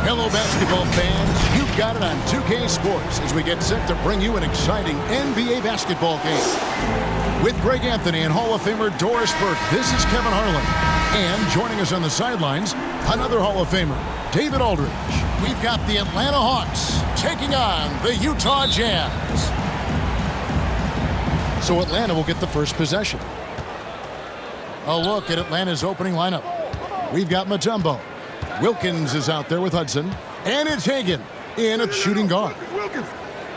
Hello, basketball fans. You've got it on 2K Sports as we get set to bring you an exciting NBA basketball game. With Greg Anthony and Hall of Famer Doris Burke, this is Kevin Harlan. And joining us on the sidelines, another Hall of Famer, David Aldridge. We've got the Atlanta Hawks taking on the Utah Jazz. So Atlanta will get the first possession. A look at Atlanta's opening lineup. We've got Mutombo. Wilkins is out there with Hudson. And it's Hagan in at shooting guard.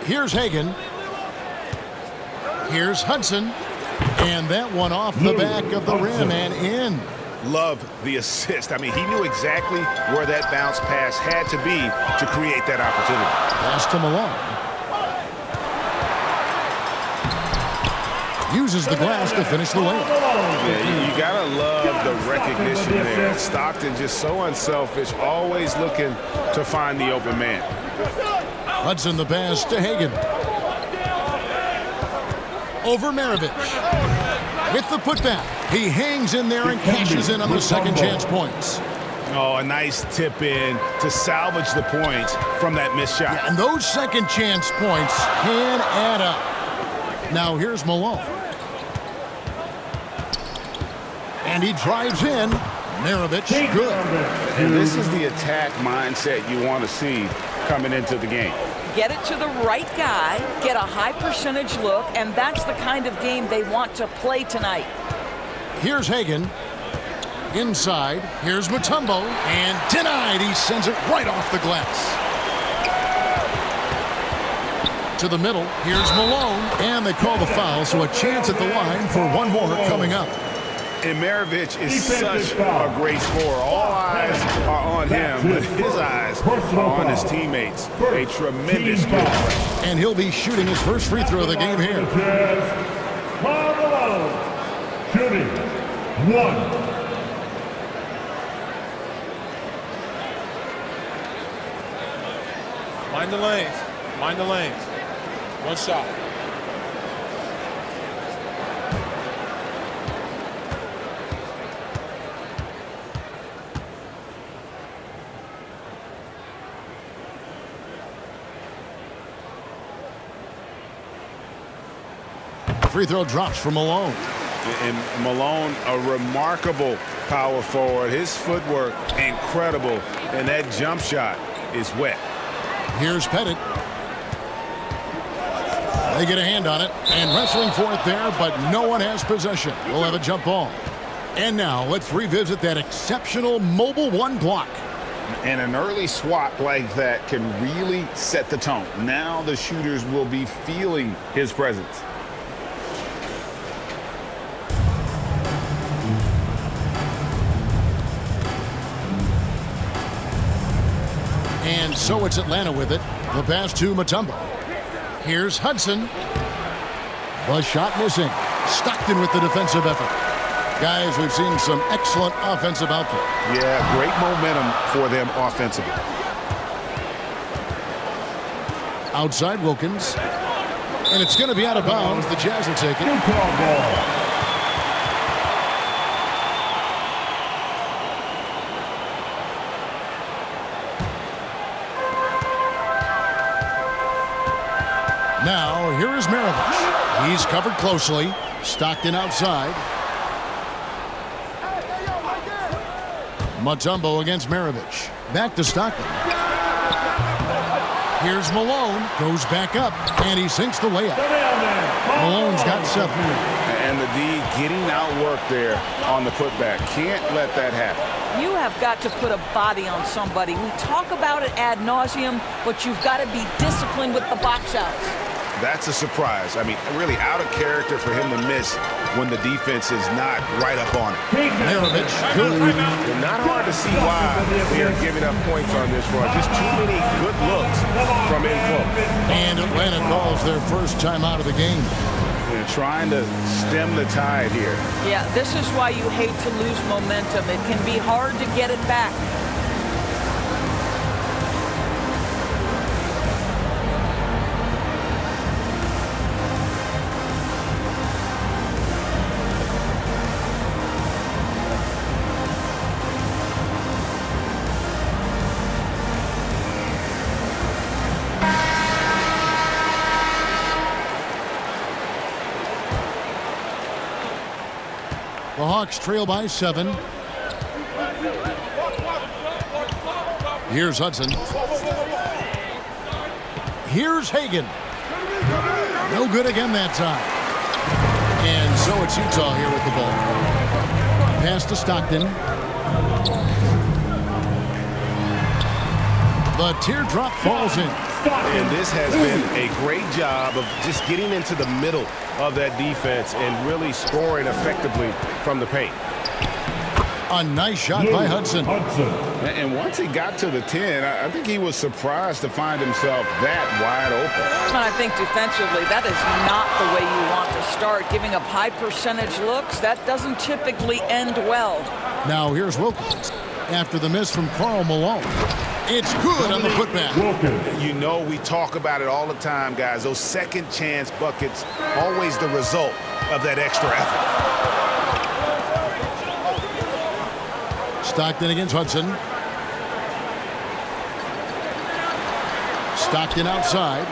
Here's Hagan. Here's Hudson. And that one off the back of the rim and in. Love the assist. I mean, he knew exactly where that bounce pass had to be to create that opportunity. Pass to Malone. Uses the glass to finish the layup. Yeah, you gotta love the recognition there. Stockton just so unselfish, always looking to find the open man. Hudson the pass to Hagan. Over Maravich. With the putback. He hangs in there and cashes in on the second chance points. Oh, a nice tip in to salvage the points from that missed shot. Yeah, and those second chance points can add up. Now here's Malone. And he drives in. Maravich, good. And this is the attack mindset you want to see coming into the game. Get it to the right guy, get a high percentage look, and that's the kind of game they want to play tonight. Here's Hagan. Inside. Here's Mutombo. And denied. He sends it right off the glass. To the middle. Here's Malone. And they call the foul, so a chance at the line for one more coming up. And Maravich is such a great scorer. All eyes are on him, but his eyes are on his teammates. A tremendous scorer. And he'll be shooting his first free throw of the game here. Shooting. One. Mind the lanes. Mind the lanes. One shot. Free throw drops for Malone. And Malone, a remarkable power forward. His footwork, incredible. And that jump shot is wet. Here's Pettit. They get a hand on it. And wrestling for it there, but no one has possession. We'll have a jump ball. And now let's revisit that exceptional Mobile One block. And an early swat like that can really set the tone. Now the shooters will be feeling his presence. And so it's Atlanta with it. The pass to Mutombo. Here's Hudson. The shot missing. Stockton with the defensive effort. Guys, we've seen some excellent offensive output. Yeah, great momentum for them offensively. Outside Wilkins. And it's going to be out of bounds. The Jazz will take it. Now, here is Maravich. He's covered closely. Stockton outside. Mutombo against Maravich. Back to Stockton. Here's Malone. Goes back up. And he sinks the layup. Malone's got 7. And the D getting outworked there on the putback. Can't let that happen. You have got to put a body on somebody. We talk about it ad nauseum, but you've got to be disciplined with the box outs. That's a surprise. I mean, really out of character for him to miss when the defense is not right up on it. Maravich, good. Not hard to see why they are giving up points on this run. Just too many good looks from in close. And Atlanta calls their first time out of the game. They're trying to stem the tide here. Yeah, this is why you hate to lose momentum. It can be hard to get it back. Hawks trail by 7. Here's Hudson. Here's Hagan. No good again that time. And so it's Utah here with the ball. Pass to Stockton. The teardrop falls in. And this has been a great job of just getting into the middle of that defense and really scoring effectively from the paint. A nice shot by Hudson. And once he got to the 10, I think he was surprised to find himself that wide open. And I think defensively, that is not the way you want to start. Giving up high percentage looks, that doesn't typically end well. Now here's Wilkins. After the miss from Karl Malone. It's good on the putback. You know, we talk about it all the time, guys. Those second chance buckets, always the result of that extra effort. Stockton against Hudson. Stockton outside.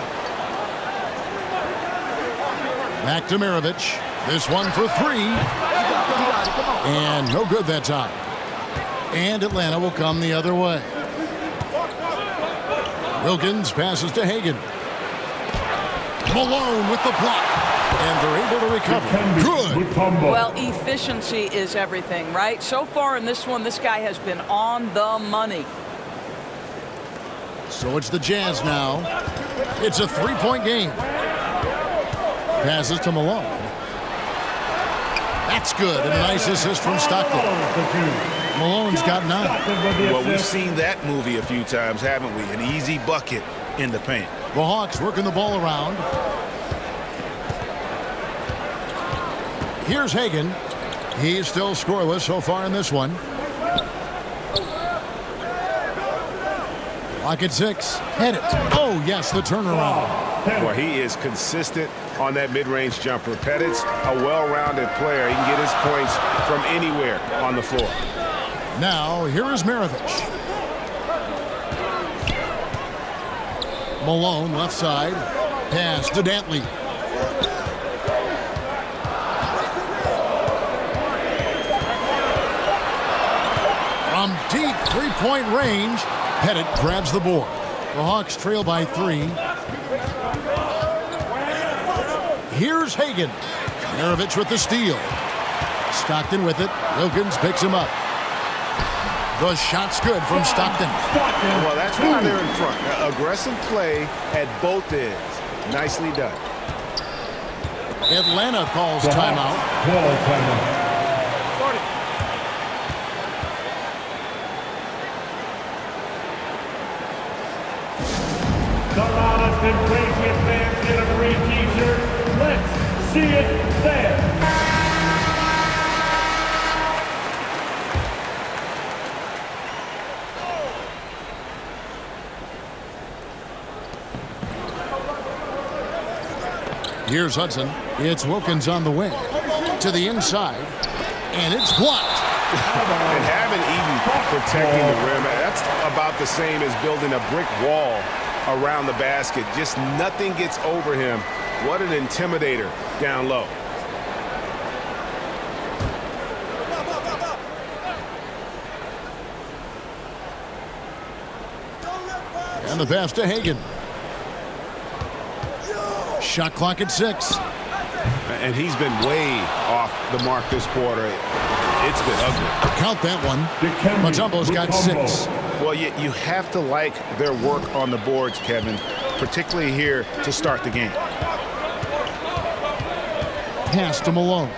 Back to Maravich. This one for 3. And no good that time. And Atlanta will come the other way. Wilkins passes to Hagan. Malone with the block. And they're able to recover. Good. Well, efficiency is everything, right? So far in this one, this guy has been on the money. So it's the Jazz now. It's a 3-point game. Passes to Malone. That's good. And a nice assist from Stockton. Malone's got 9. Well, we've seen that movie a few times, haven't we? An easy bucket in the paint. The Hawks working the ball around. Here's Hagan. He's still scoreless so far in this one. Lock at 6. Head it. Oh, yes, the turnaround. Well, he is consistent on that mid-range jumper. Pettit's a well-rounded player. He can get his points from anywhere on the floor. Now, here is Maravich. Malone, left side. Pass to Dantley. From deep 3-point range, Pettit grabs the board. The Hawks trail by 3. Here's Hagan. Maravich with the steal. Stockton with it. Wilkins picks him up. The shot's good from Stockton. Well, that's why they're in front. Aggressive play at both ends. Nicely done. Atlanta calls timeout. The loudest and craziest fans get a free t-shirt. Let's see it there. Here's Hudson. It's Wilkins on the wing. To the inside. And it's blocked. And having Eden protecting the rim, that's about the same as building a brick wall around the basket. Just nothing gets over him. What an intimidator down low. And the pass to Hagan. Shot clock at 6. And he's been way off the mark this quarter. It's been ugly. Count that one. Mutombo's got 6. Well, you have to like their work on the boards, Kevin, particularly here to start the game. Pass to Malone.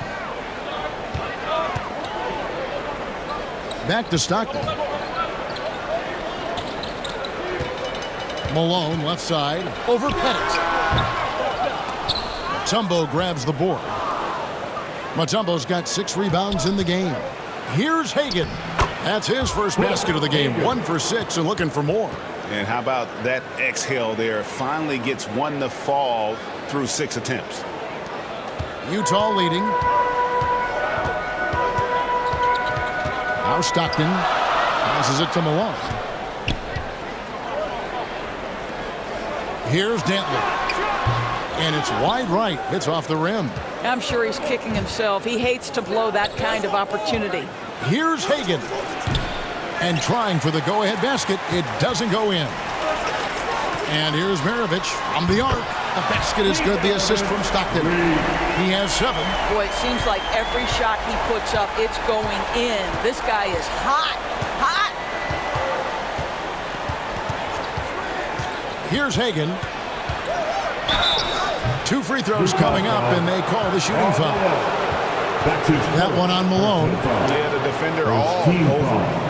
Back to Stockton. Malone, left side, over Pettit. Mutombo grabs the board. Mutombo's got 6 rebounds in the game. Here's Hagan. That's his first basket of the game. 1 for 6 and looking for more. And how about that exhale there? Finally gets one to fall through 6 attempts. Utah leading. Now Stockton passes it to Malone. Here's Dantley. And it's wide right. It's off the rim. I'm sure he's kicking himself. He hates to blow that kind of opportunity. Here's Hagan. And trying for the go-ahead basket. It doesn't go in. And here's Maravich from the arc. The basket is good. The assist from Stockton. He has 7. Boy, it seems like every shot he puts up, it's going in. This guy is hot. Hot. Here's Hagan. 2 free throws coming up, and they call the shooting foul. That one on Malone. Yeah, the defender all over.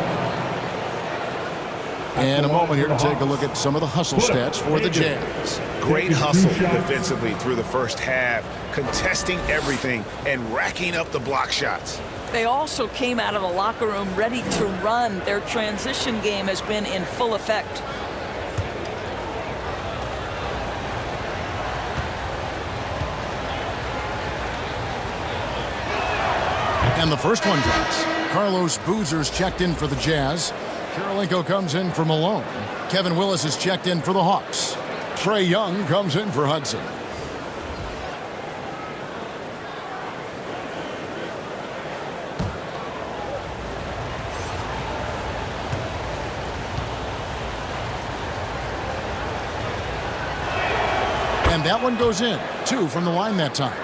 And a moment here to take a look at some of the hustle stats for the Jazz. Great hustle defensively through the first half, contesting everything and racking up the block shots. They also came out of the locker room ready to run. Their transition game has been in full effect. And the first one drops. Carlos Boozer's checked in for the Jazz. Karolinko comes in for Malone. Kevin Willis is checked in for the Hawks. Trae Young comes in for Hudson. And that one goes in. 2 from the line that time.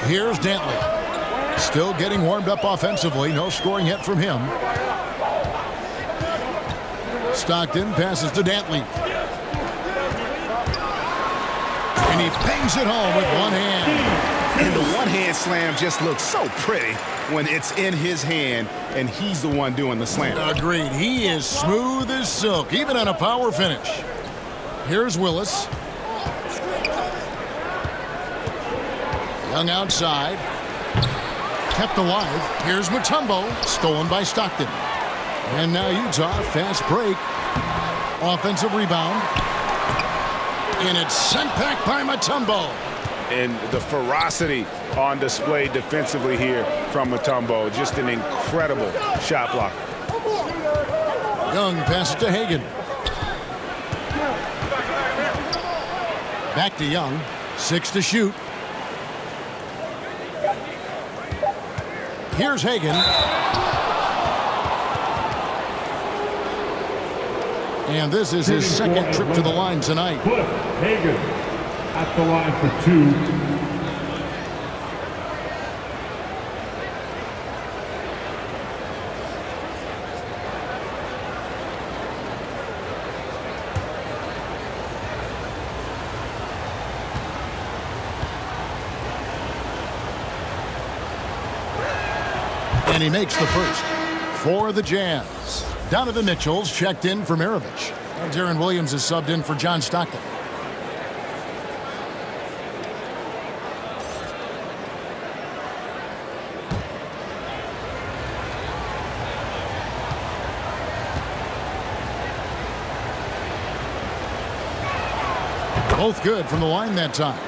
Here's Dantley. Still getting warmed up offensively. No scoring yet from him. Stockton passes to Dantley. And he bangs it home with one hand. And the one-hand slam just looks so pretty when it's in his hand and he's the one doing the slam. Agreed. He is smooth as silk, even on a power finish. Here's Willis. Young outside. Kept alive. Here's Mutombo. Stolen by Stockton. And now Utah, fast break. Offensive rebound. And it's sent back by Mutombo. And the ferocity on display defensively here from Mutombo. Just an incredible shot block. Young passes to Hagan. Back to Young. 6 to shoot. Here's Hagan. And this is his second trip to the line tonight. Cliff Hagan at the line for 2. And he makes the first for the Jazz. Donovan Mitchell's checked in for Maravich. And Darren Williams is subbed in for John Stockton. Both good from the line that time.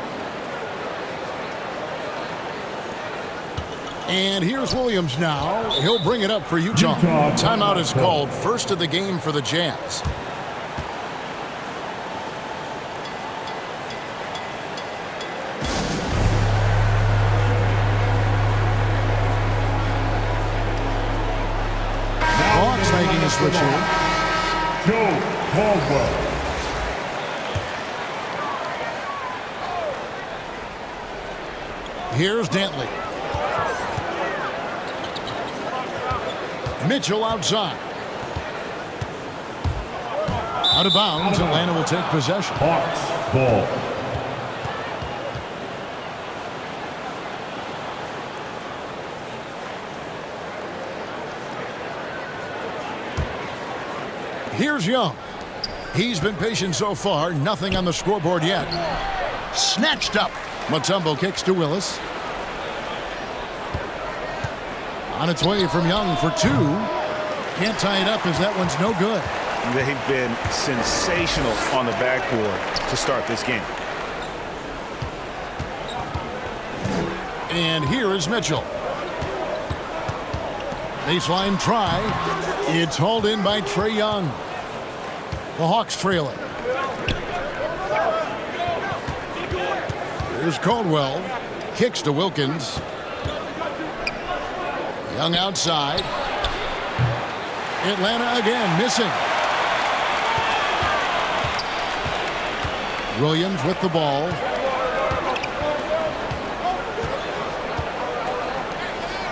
And here's Williams now. He'll bring it up for Utah. Timeout is called. First of the game for the Jazz. Hawks making a switch here. Joe Caldwell. Here's Dantley. Mitchell outside. Out of bounds. Atlanta will take possession. Hawks ball. Here's Young. He's been patient so far. Nothing on the scoreboard yet. Snatched up. Mutombo kicks to Willis. On its way from Young for 2. Can't tie it up as that one's no good. They've been sensational on the backboard to start this game. And here is Mitchell. Baseline try. It's hauled in by Trae Young. The Hawks trail it. Here's Caldwell. Kicks to Wilkins. Young outside. Atlanta again missing. Williams with the ball.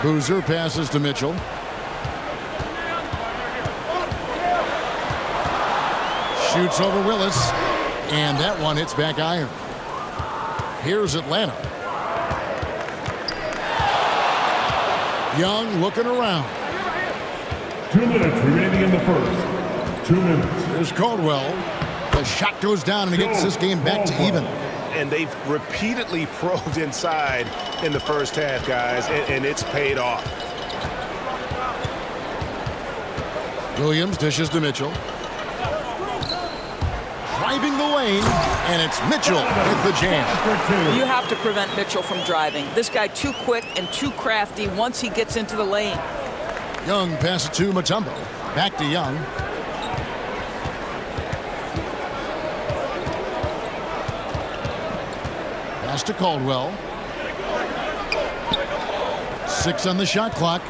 Boozer passes to Mitchell. Shoots over Willis. And that one hits back iron. Here's Atlanta. Young looking around. 2 minutes remaining in the first. 2 minutes. Here's Caldwell. The shot goes down and he gets this game back to even. And they've repeatedly probed inside in the first half, guys, and it's paid off. Williams dishes to Mitchell. Driving the lane, and it's Mitchell with the jam. You have to prevent Mitchell from driving. This guy too quick and too crafty once he gets into the lane. Young passes to Mutombo. Back to Young. Pass to Caldwell. 6 on the shot clock.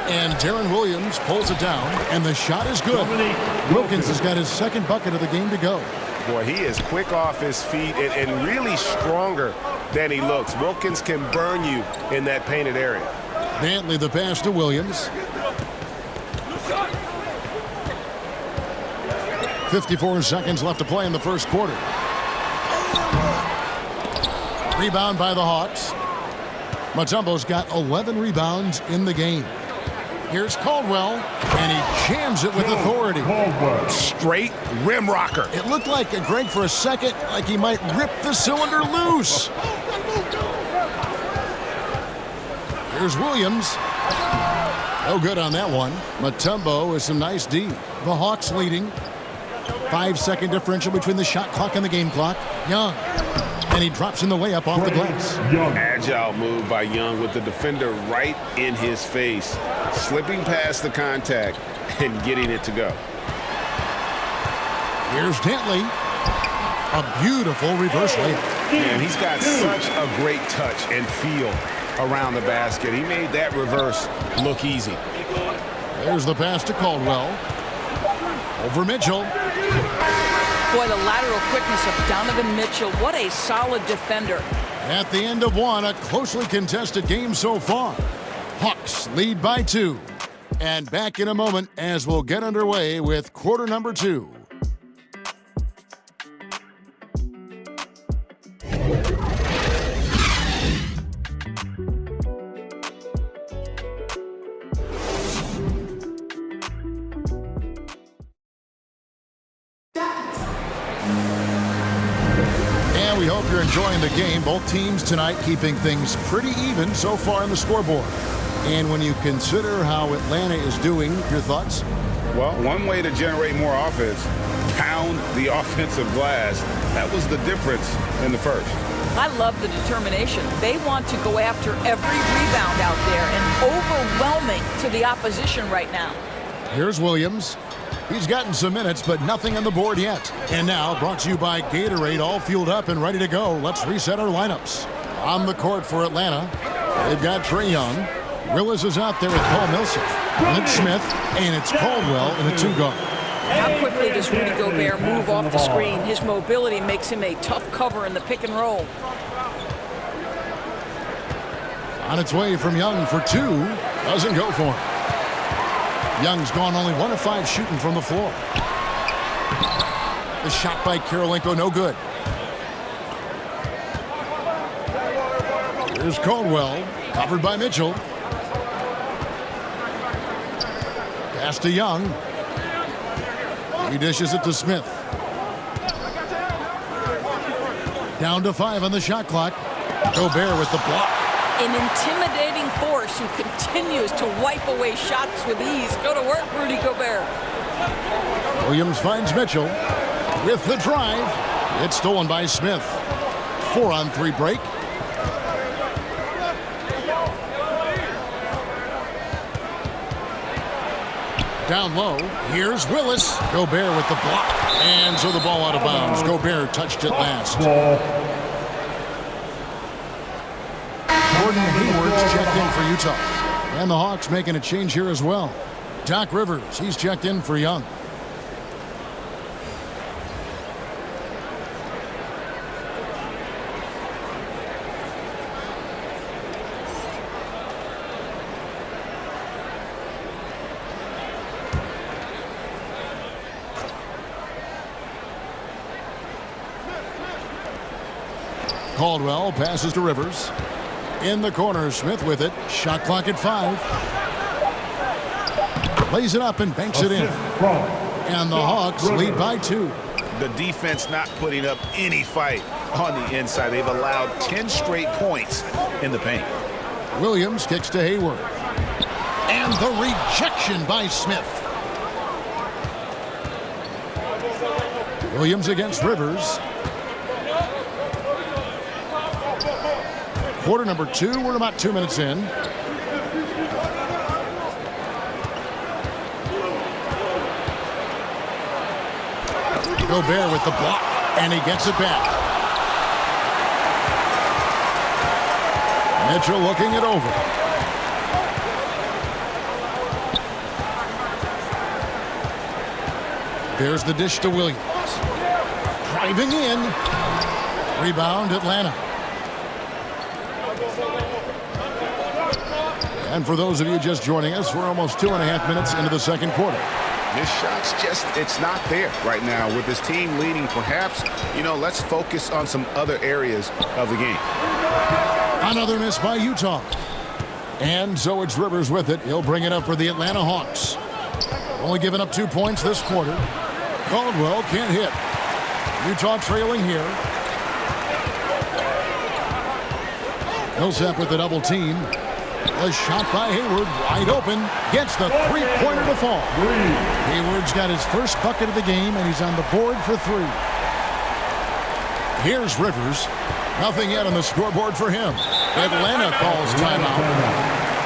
And Darren Williams pulls it down, and the shot is good. Wilkins has got his second bucket of the game to go. Boy, he is quick off his feet and really stronger than he looks. Wilkins can burn you in that painted area. Dantley the pass to Williams. 54 seconds left to play in the first quarter. Rebound by the Hawks. Mutombo's got 11 rebounds in the game. Here's Caldwell, and he jams it with authority. Straight rim rocker. It looked like, Greg, for a second, like he might rip the cylinder loose. Here's Williams. No good on that one. Mutombo with some nice D. The Hawks leading. 5-second differential between the shot clock and the game clock. Young. And he drops in the layup off the glass. Agile move by Young with the defender right in his face. Slipping past the contact and getting it to go. Here's Dantley. A beautiful reverse layup. And he's got such a great touch and feel around the basket. He made that reverse look easy. There's the pass to Caldwell. Over Mitchell. Boy, the lateral quickness of Donovan Mitchell. What a solid defender. At the end of one, a closely contested game so far. Hawks lead by 2. And back in a moment as we'll get underway with quarter number 2. And we hope you're enjoying the game. Both teams tonight keeping things pretty even so far in the scoreboard. And when you consider how Atlanta is doing, your thoughts? Well, one way to generate more offense, pound the offensive glass. That was the difference in the first. I love the determination. They want to go after every rebound out there and overwhelming to the opposition right now. Here's Williams. He's gotten some minutes, but nothing on the board yet. And now, brought to you by Gatorade, all fueled up and ready to go. Let's reset our lineups. On the court for Atlanta, they've got Trae Young. Willis is out there with Paul Millsap. Lynch Smith, and it's Caldwell in a 2-guard. How quickly does Rudy Gobert move off the screen? His mobility makes him a tough cover in the pick and roll. On its way from Young for 2. Doesn't go for him. Young's gone only 1 of 5 shooting from the floor. The shot by Karolinko, no good. Here's Caldwell, covered by Mitchell. Pass to Young. He dishes it to Smith. Down to 5 on the shot clock. Gobert with the block. An intimidating force who continues to wipe away shots with ease. Go to work, Rudy Gobert. Williams finds Mitchell with the drive. It's stolen by Smith. 4-on-3 break. Down low, here's Willis. Gobert with the block. And so the ball out of bounds. Gobert touched it last. Gordon Hayward's checked in for Utah. And the Hawks making a change here as well. Doc Rivers, he's checked in for Young. Caldwell passes to Rivers. In the corner, Smith with it. Shot clock at 5. Lays it up and banks it in. And the Hawks lead by 2. The defense not putting up any fight on the inside. They've allowed 10 straight points in the paint. Williams kicks to Hayward. And the rejection by Smith. Williams against Rivers. Quarter number 2. We're about 2 minutes in. Gobert with the block, and he gets it back. Mitchell looking it over. There's the dish to Williams. Driving in. Rebound, Atlanta. And for those of you just joining us, we're almost 2.5 minutes into the second quarter. This shot's it's not there right now with this team leading. Perhaps, let's focus on some other areas of the game. Another miss by Utah. And so it's Rivers with it. He'll bring it up for the Atlanta Hawks. Only giving up 2 points this quarter. Caldwell can't hit. Utah trailing here. Millsap with the double team. A shot by Hayward, wide open, gets the three-pointer to fall. Hayward's got his first bucket of the game, and he's on the board for 3. Here's Rivers. Nothing yet on the scoreboard for him. Atlanta calls timeout.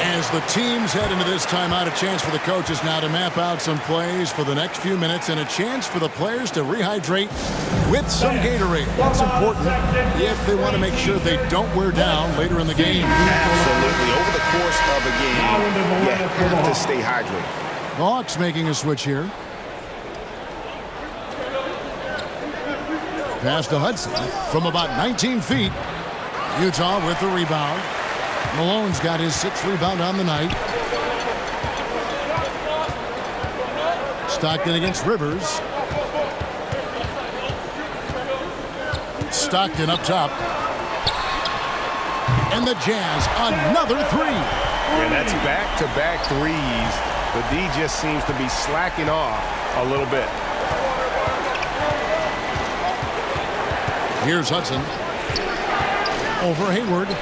As the teams head into this timeout, a chance for the coaches now to map out some plays for the next few minutes and a chance for the players to rehydrate with some Gatorade. That's important if they want to make sure they don't wear down later in the game. Absolutely. Over the course of a game, you have to stay hydrated. The Hawks making a switch here. Pass to Hudson from about 19 feet. Utah with the rebound. Malone's got his 6th rebound on the night. Stockton against Rivers. Stockton up top. And the Jazz, another 3. And that's back-to-back threes. The D just seems to be slacking off a little bit. Here's Hudson. Over Hayward.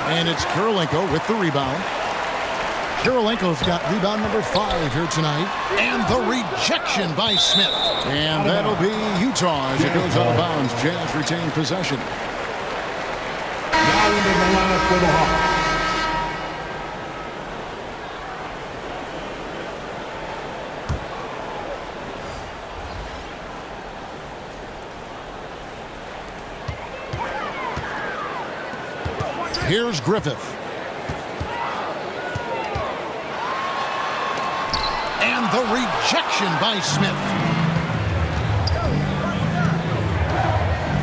And it's Kirilenko with the rebound. Kirilenko's got rebound number 5 here tonight. And the rejection by Smith. And that'll be Utah as it goes out of bounds. Jazz retain possession. Now into the lineup for the Hawks. Here's Griffith. And the rejection by Smith.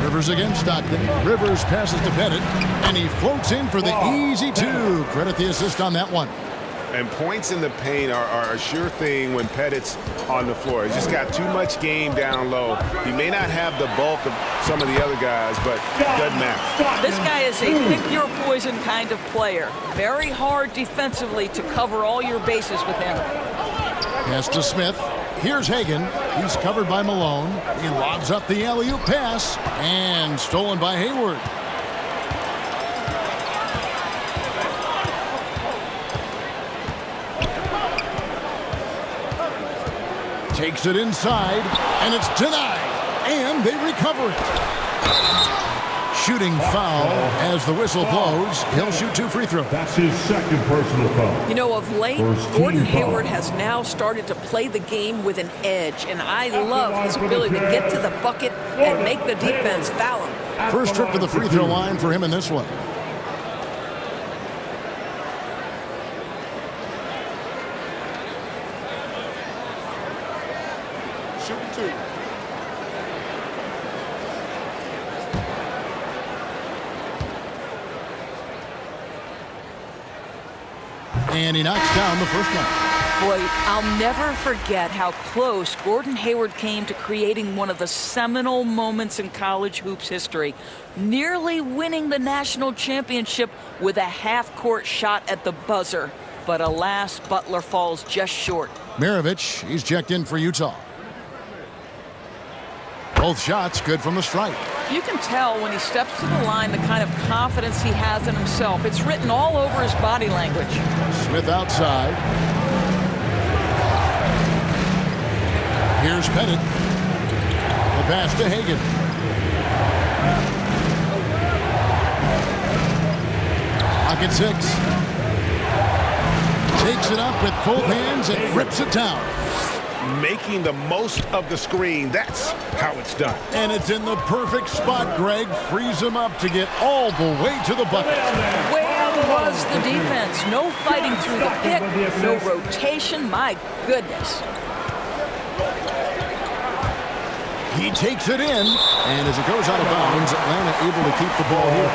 Rivers against Stockton. Rivers passes to Pettit. And he floats in for the easy 2. Credit the assist on that one. And points in the paint are a sure thing when Pettit's on the floor. He's just got too much game down low. He may not have the bulk of some of the other guys, but it doesn't matter. This guy is a pick-your-poison kind of player. Very hard defensively to cover all your bases with him. Pass to Smith. Here's Hagan. He's covered by Malone. He lobs up the alley-oop pass. And stolen by Hayward. Takes it inside, and it's denied, and they recover it. shooting foul as the whistle blows. He'll shoot 2 free throws. That's his second personal foul. You know, of late, First team Gordon foul. Hayward has now started to play the game with an edge, and I love his ability to get to the bucket and make the defense foul him. First trip to the free throw line for him in this one. Shooting 2. And he knocks down the first one. Boy, I'll never forget how close Gordon Hayward came to creating one of the seminal moments in college hoops history, nearly winning the national championship with a half-court shot at the buzzer. But alas, Butler falls just short. Maravich, he's checked in for Utah. Both shots good from the stripe. You can tell when he steps to the line the kind of confidence he has in himself. It's written all over his body language. Smith outside. Here's Pettit. The pass to Hagan. Pocket 6. Takes it up with both hands and rips it down. Making the most of the screen. That's how it's done. And it's in the perfect spot, Greg. Frees him up to get all the way to the bucket. Where was the defense? No fighting through the pick, no rotation. My goodness. He takes it in, and as it goes out of bounds, Atlanta able to keep the ball here.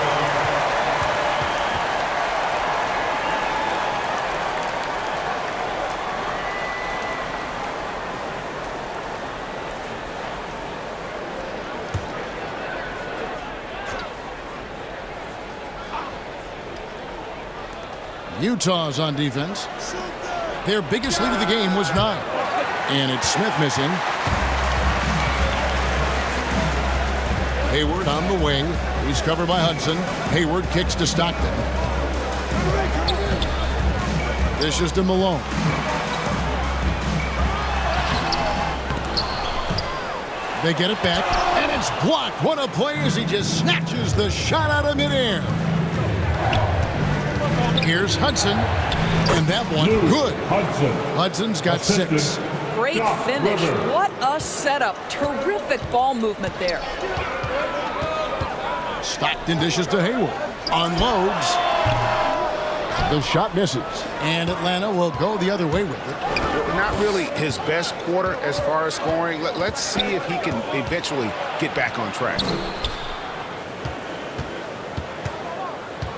Utah's on defense. Their biggest lead of the game was 9. And it's Smith missing. Hayward on the wing. He's covered by Hudson. Hayward kicks to Stockton. This is to Malone. They get it back, and it's blocked. What a play as he just snatches the shot out of midair. Here's Hudson, and that one good. Hudson's got 6. Great finish. What a setup. Terrific ball movement there. Stockton dishes to Hayward. Unloads. The shot misses. And Atlanta will go the other way with it. Not really his best quarter as far as scoring. Let's see if he can eventually get back on track.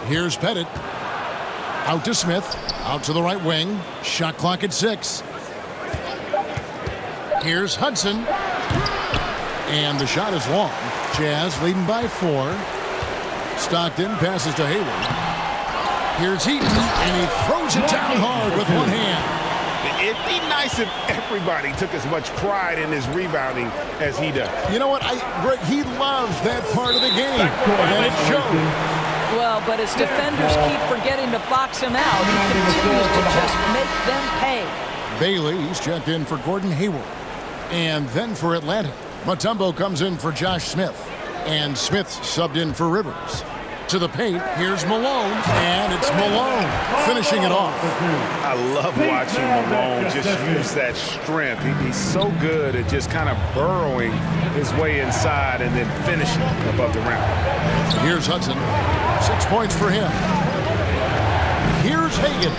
Here's Pettit. Out to Smith. Out to the right wing. Shot clock at 6. Here's Hudson. And the shot is long. Jazz leading by 4. Stockton passes to Hayward. Here's Heaton. And he throws it down hard with one hand. It'd be nice if everybody took as much pride in his rebounding as he does. You know what? Greg, he loves that part of the game. And it shows. Well, but as defenders keep forgetting to box him out, he continues to just make them pay. Bailey, he's checked in for Gordon Hayward. And then for Atlanta, Mutombo comes in for Josh Smith. And Smith subbed in for Rivers. To the paint, here's Malone. And it's Malone finishing it off. I love watching Malone just use that strength. He's so good at just kind of burrowing his way inside and then finishing above the rim. Here's Hudson. 6 points for him. Here's Hagan.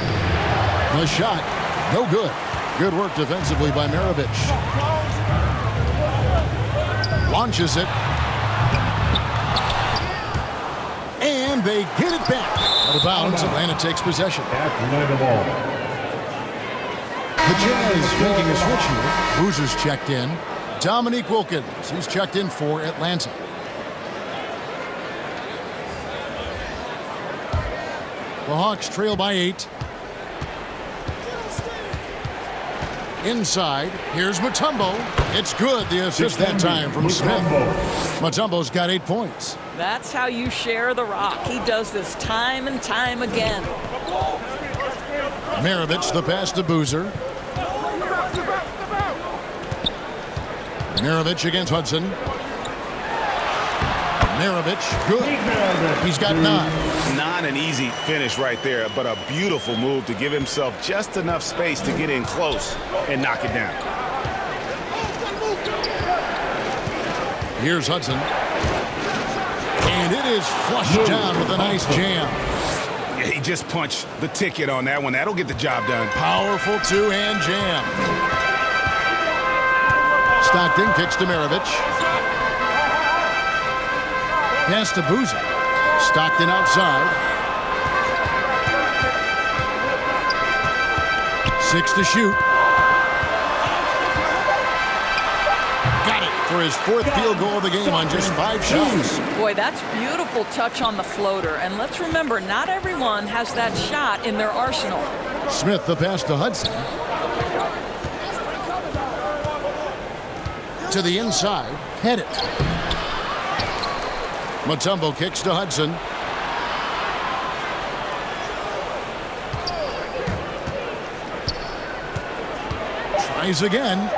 The shot, no good. Good work defensively by Maravich. Launches it. And they get it back. Out of bounds, Atlanta takes possession. The Jazz making a switch here. Boozer's checked in. Dominique Wilkins, he's checked in for Atlanta. The Hawks trail by 8. Inside, here's Mutombo. It's good, the assist that time from Smith. Mutombo's got 8 points. That's how you share the rock. He does this time and time again. Maravich, the pass to Boozer. Maravich against Hudson. Maravich, good. He's got 9. Not an easy finish right there, but a beautiful move to give himself just enough space to get in close and knock it down. Here's Hudson. And it is flushed down with a nice jam. Yeah, he just punched the ticket on that one. That'll get the job done. Powerful two-hand jam. Stockton kicks to Maravich. Pass to Boozer. Stockton outside. 6 to shoot. Got it for his 4th field goal of the game on just 5 shots. Boy, that's beautiful touch on the floater. And let's remember, not everyone has that shot in their arsenal. Smith the pass to Hudson. To the inside. Head it. Mutombo kicks to Hudson. Tries again.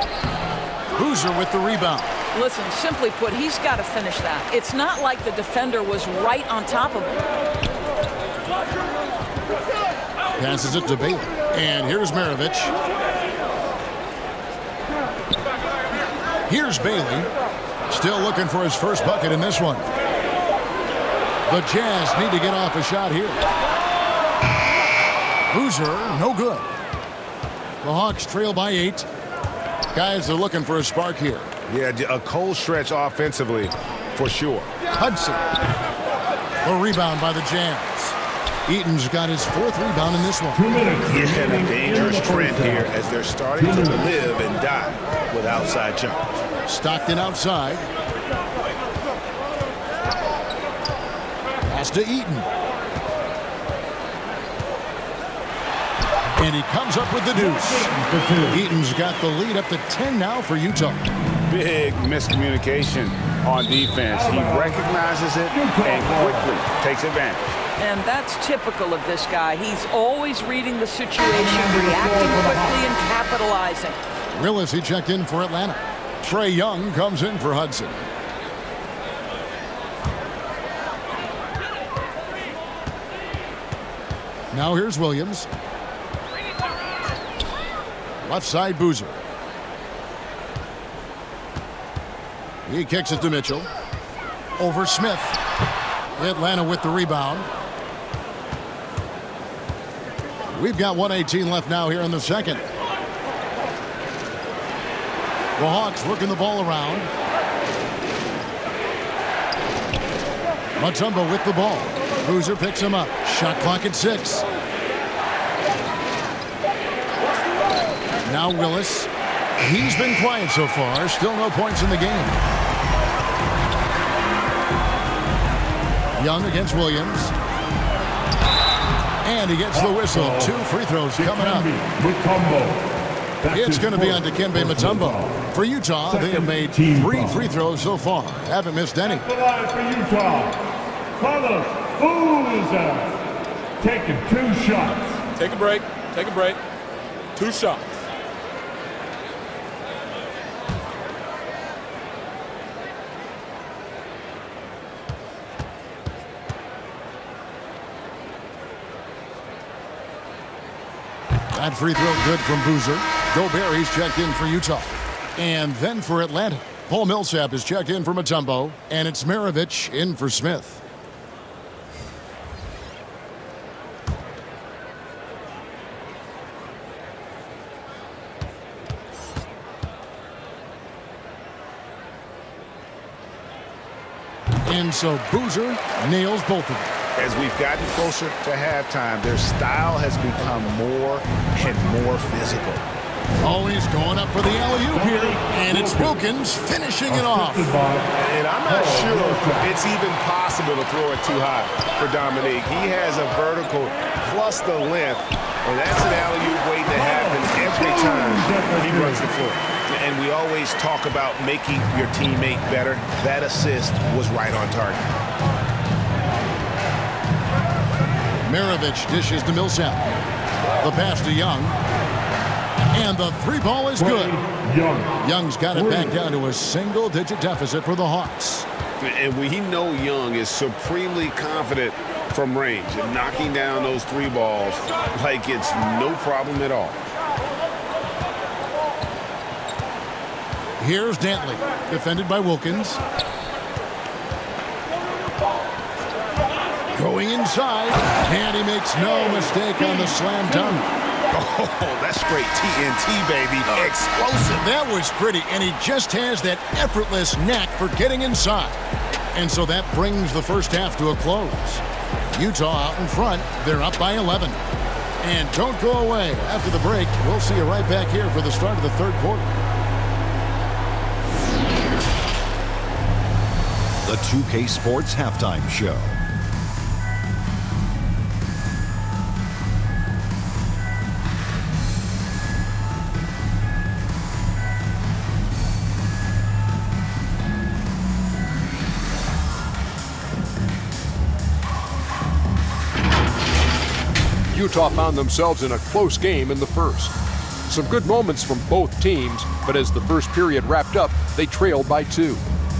Boozer with the rebound. Listen, simply put, he's got to finish that. It's not like the defender was right on top of him. Passes it to Bailey. And here's Maravich. Here's Bailey. Still looking for his first bucket in this one. The Jazz need to get off a shot here. Boozer, no good. The Hawks trail by 8. Guys are looking for a spark here. Yeah, a cold stretch offensively for sure. Hudson. The rebound by the Jazz. Eaton's got his 4th rebound in this one. 2 minutes. Yeah, and a dangerous trend here as they're starting to live and die with outside jumpers. Stockton outside. Pass to Eaton. And he comes up with the deuce. Eaton's got the lead up to 10 now for Utah. Big miscommunication on defense. He recognizes it and quickly takes advantage. And that's typical of this guy. He's always reading the situation, reacting quickly and capitalizing. Willis, he checked in for Atlanta. Trey Young comes in for Hudson. Now here's Williams. Left side, Boozer. He kicks it to Mitchell. Over Smith. Atlanta with the rebound. We've got 1:18 left now here in the second. The Hawks working the ball around. Mutombo with the ball. Boozer picks him up. Shot clock at 6. Now Willis. He's been quiet so far. Still no points in the game. Young against Williams. And he gets the whistle. 2 free throws coming up. It's going to be on Dikembe Mutombo. For Utah, they have made 3 free throws so far. Haven't missed any. The line for Utah, Carlos Boozer, taking 2 shots. Take a break. Take a break. 2 shots. That free throw good from Boozer. Gobert, he's checked in for Utah. And then for Atlanta, Paul Millsap is checked in for Mutombo. And it's Maravich in for Smith. And so Boozer nails both of them. As we've gotten closer to halftime, their style has become more and more physical. Always going up for the alley-oop here. And it's Wilkins finishing it off. And I'm not sure it's even possible to throw it too high for Dominique. He has a vertical plus the length, and that's an alley-oop waiting to happen every time he runs the floor. And we always talk about making your teammate better. That assist was right on target. Maravich dishes to Millsap. The pass to Young. And the 3-ball is good. Young's got it back down to a single-digit deficit for the Hawks. And we know Young is supremely confident from range and knocking down those 3 balls like it's no problem at all. Here's Dantley, defended by Wilkins. Going inside, and he makes no mistake on the slam dunk. Oh, that's straight TNT, baby. Explosive. That was pretty, and he just has that effortless knack for getting inside. And so that brings the first half to a close. Utah out in front. They're up by 11. And don't go away. After the break, we'll see you right back here for the start of the third quarter. The 2K Sports Halftime Show. Utah found themselves in a close game in the first. Some good moments from both teams, but as the first period wrapped up, they trailed by 2.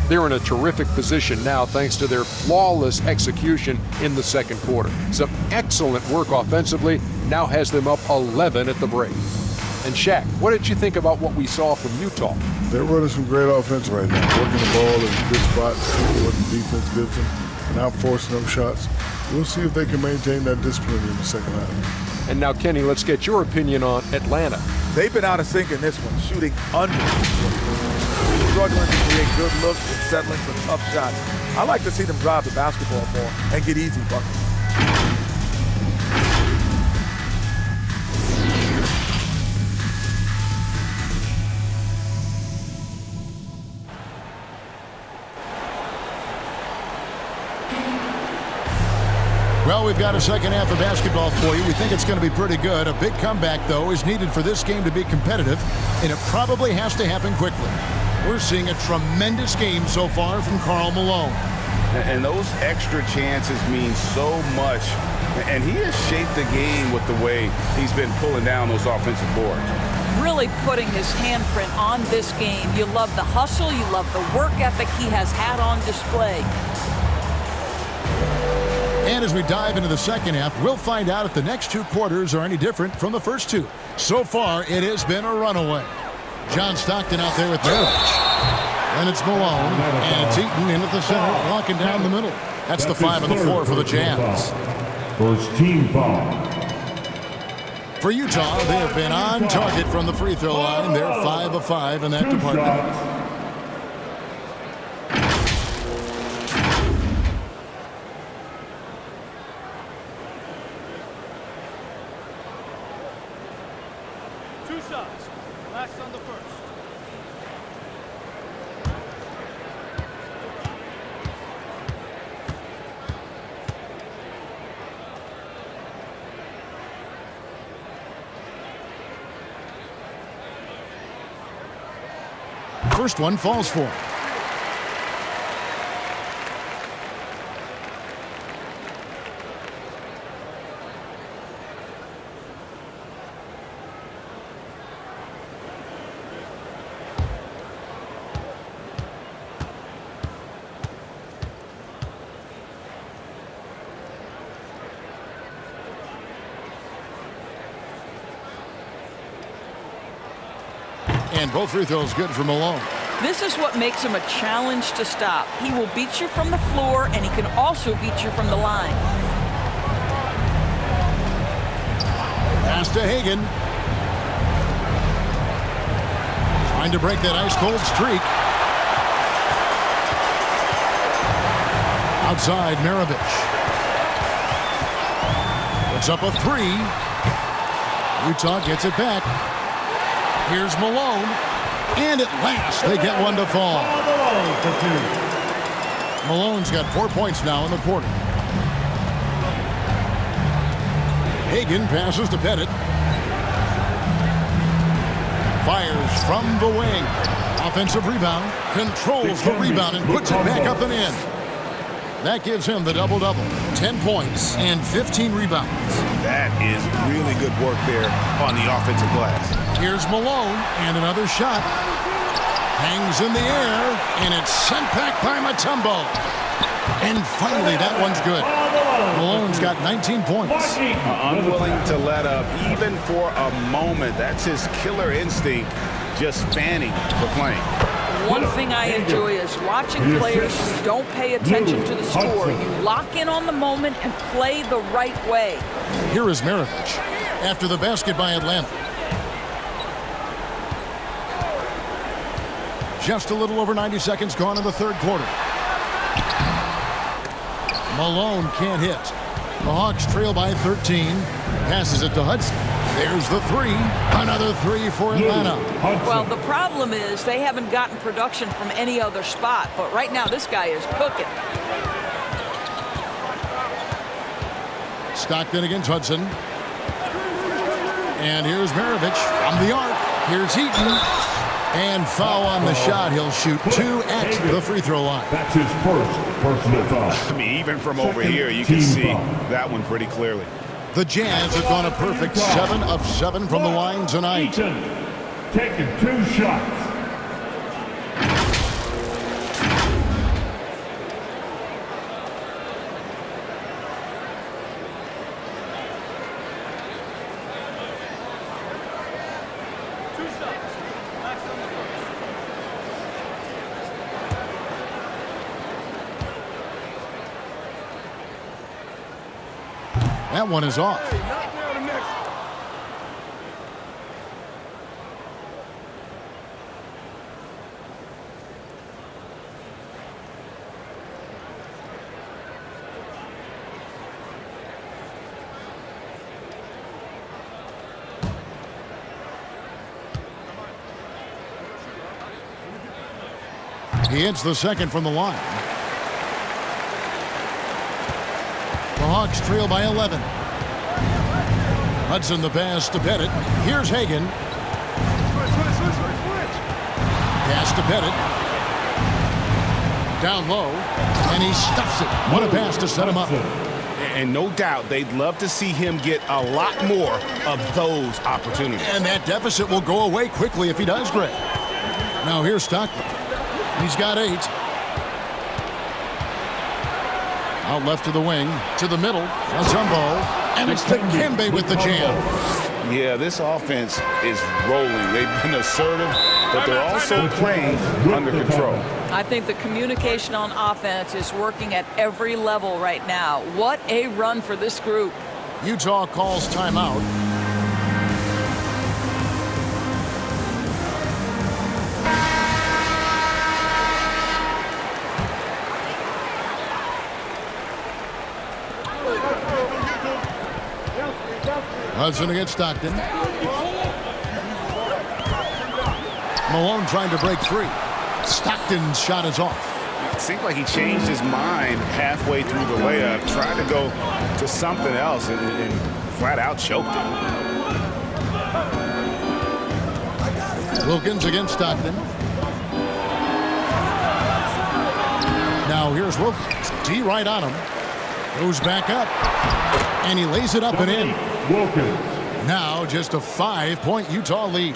They're in a terrific position now thanks to their flawless execution in the second quarter. Some excellent work offensively now has them up 11 at the break. And Shaq, what did you think about what we saw from Utah? They're running some great offense right now, working the ball in good spots, what the defense gives them, and now forcing up shots. We'll see if they can maintain that discipline in the second half. And now, Kenny, let's get your opinion on Atlanta. They've been out of sync in this one, shooting under. Struggling to create good looks and settling for tough shots. I like to see them drive the basketball more and get easy buckets. Well, we've got a second half of basketball for you. We think it's going to be pretty good. A big comeback, though, is needed for this game to be competitive, and it probably has to happen quickly. We're seeing a tremendous game so far from Karl Malone. And those extra chances mean so much. And he has shaped the game with the way he's been pulling down those offensive boards. Really putting his handprint on this game. You love the hustle. You love the work ethic he has had on display. And as we dive into the second half, we'll find out if the next 2 quarters are any different from the first 2. So far, it has been a runaway. John Stockton out there with Maravich. And it's Malone, and it's Eaton into the center, walking down the middle. That's the 5 and the 4 for the Jazz. First team foul. For Utah, they have been on target from the free throw line. They're 5 of 5 in that department. First one falls for him. And both free throws good for Malone. This is what makes him a challenge to stop. He will beat you from the floor, and he can also beat you from the line. Pass to Hagan. Trying to break that ice-cold streak. Outside, Maravich. Puts up a 3. Utah gets it back. Here's Malone. And at last, they get one to fall. Malone's got 4 points now in the quarter. Hagan passes to Pettit. Fires from the wing. Offensive rebound. Controls the rebound and puts it back up and in. That gives him the double-double. 10 points and 15 rebounds. That is really good work there on the offensive glass. Here's Malone and another shot. Hangs in the air, and it's sent back by Mutombo. And finally, that one's good. Malone's got 19 points. Unwilling to let up, even for a moment. That's his killer instinct, just fanning for playing. One thing I enjoy is watching players who don't pay attention to the score. You lock in on the moment and play the right way. Here is Maravich after the basket by Atlanta. Just a little over 90 seconds gone in the third quarter. Malone can't hit. The Hawks trail by 13. Passes it to Hudson. There's the three. Another three for Atlanta. Well, the problem is they haven't gotten production from any other spot. But right now, this guy is cooking. Stockton against Hudson. And here's Maravich from the arc. Here's Heaton. And foul on the shot. He'll shoot 2 at the free throw line. That's his first personal foul. I mean, even from over here, you can see that one pretty clearly. The Jazz have gone a perfect 7 of 7 from the line tonight. Taking 2 shots. That one is off. He hits the second from the line. The Hawks trail by 11. Hudson the pass to Pettit. Here's Hagan. Pass to Pettit. Down low. And he stuffs it. What a pass to set him up. And no doubt they'd love to see him get a lot more of those opportunities. And that deficit will go away quickly if he does, Greg. Now here's Stockton. He's got 8. Out left to the wing, to the middle, Mutombo, and it's Dikembe with the jam. Yeah, this offense is rolling. They've been assertive, but they're also playing under control. I think the communication on offense is working at every level right now. What a run for this group. Utah calls timeout. Hudson against Stockton. Malone trying to break free. Stockton's shot is off. It seemed like he changed his mind halfway through the layup, tried to go to something else, and flat out choked it. Wilkins against Stockton. Now here's Wilkins. D right on him. Goes back up. And he lays it up and in. Wilkins. Now just a 5-point Utah lead.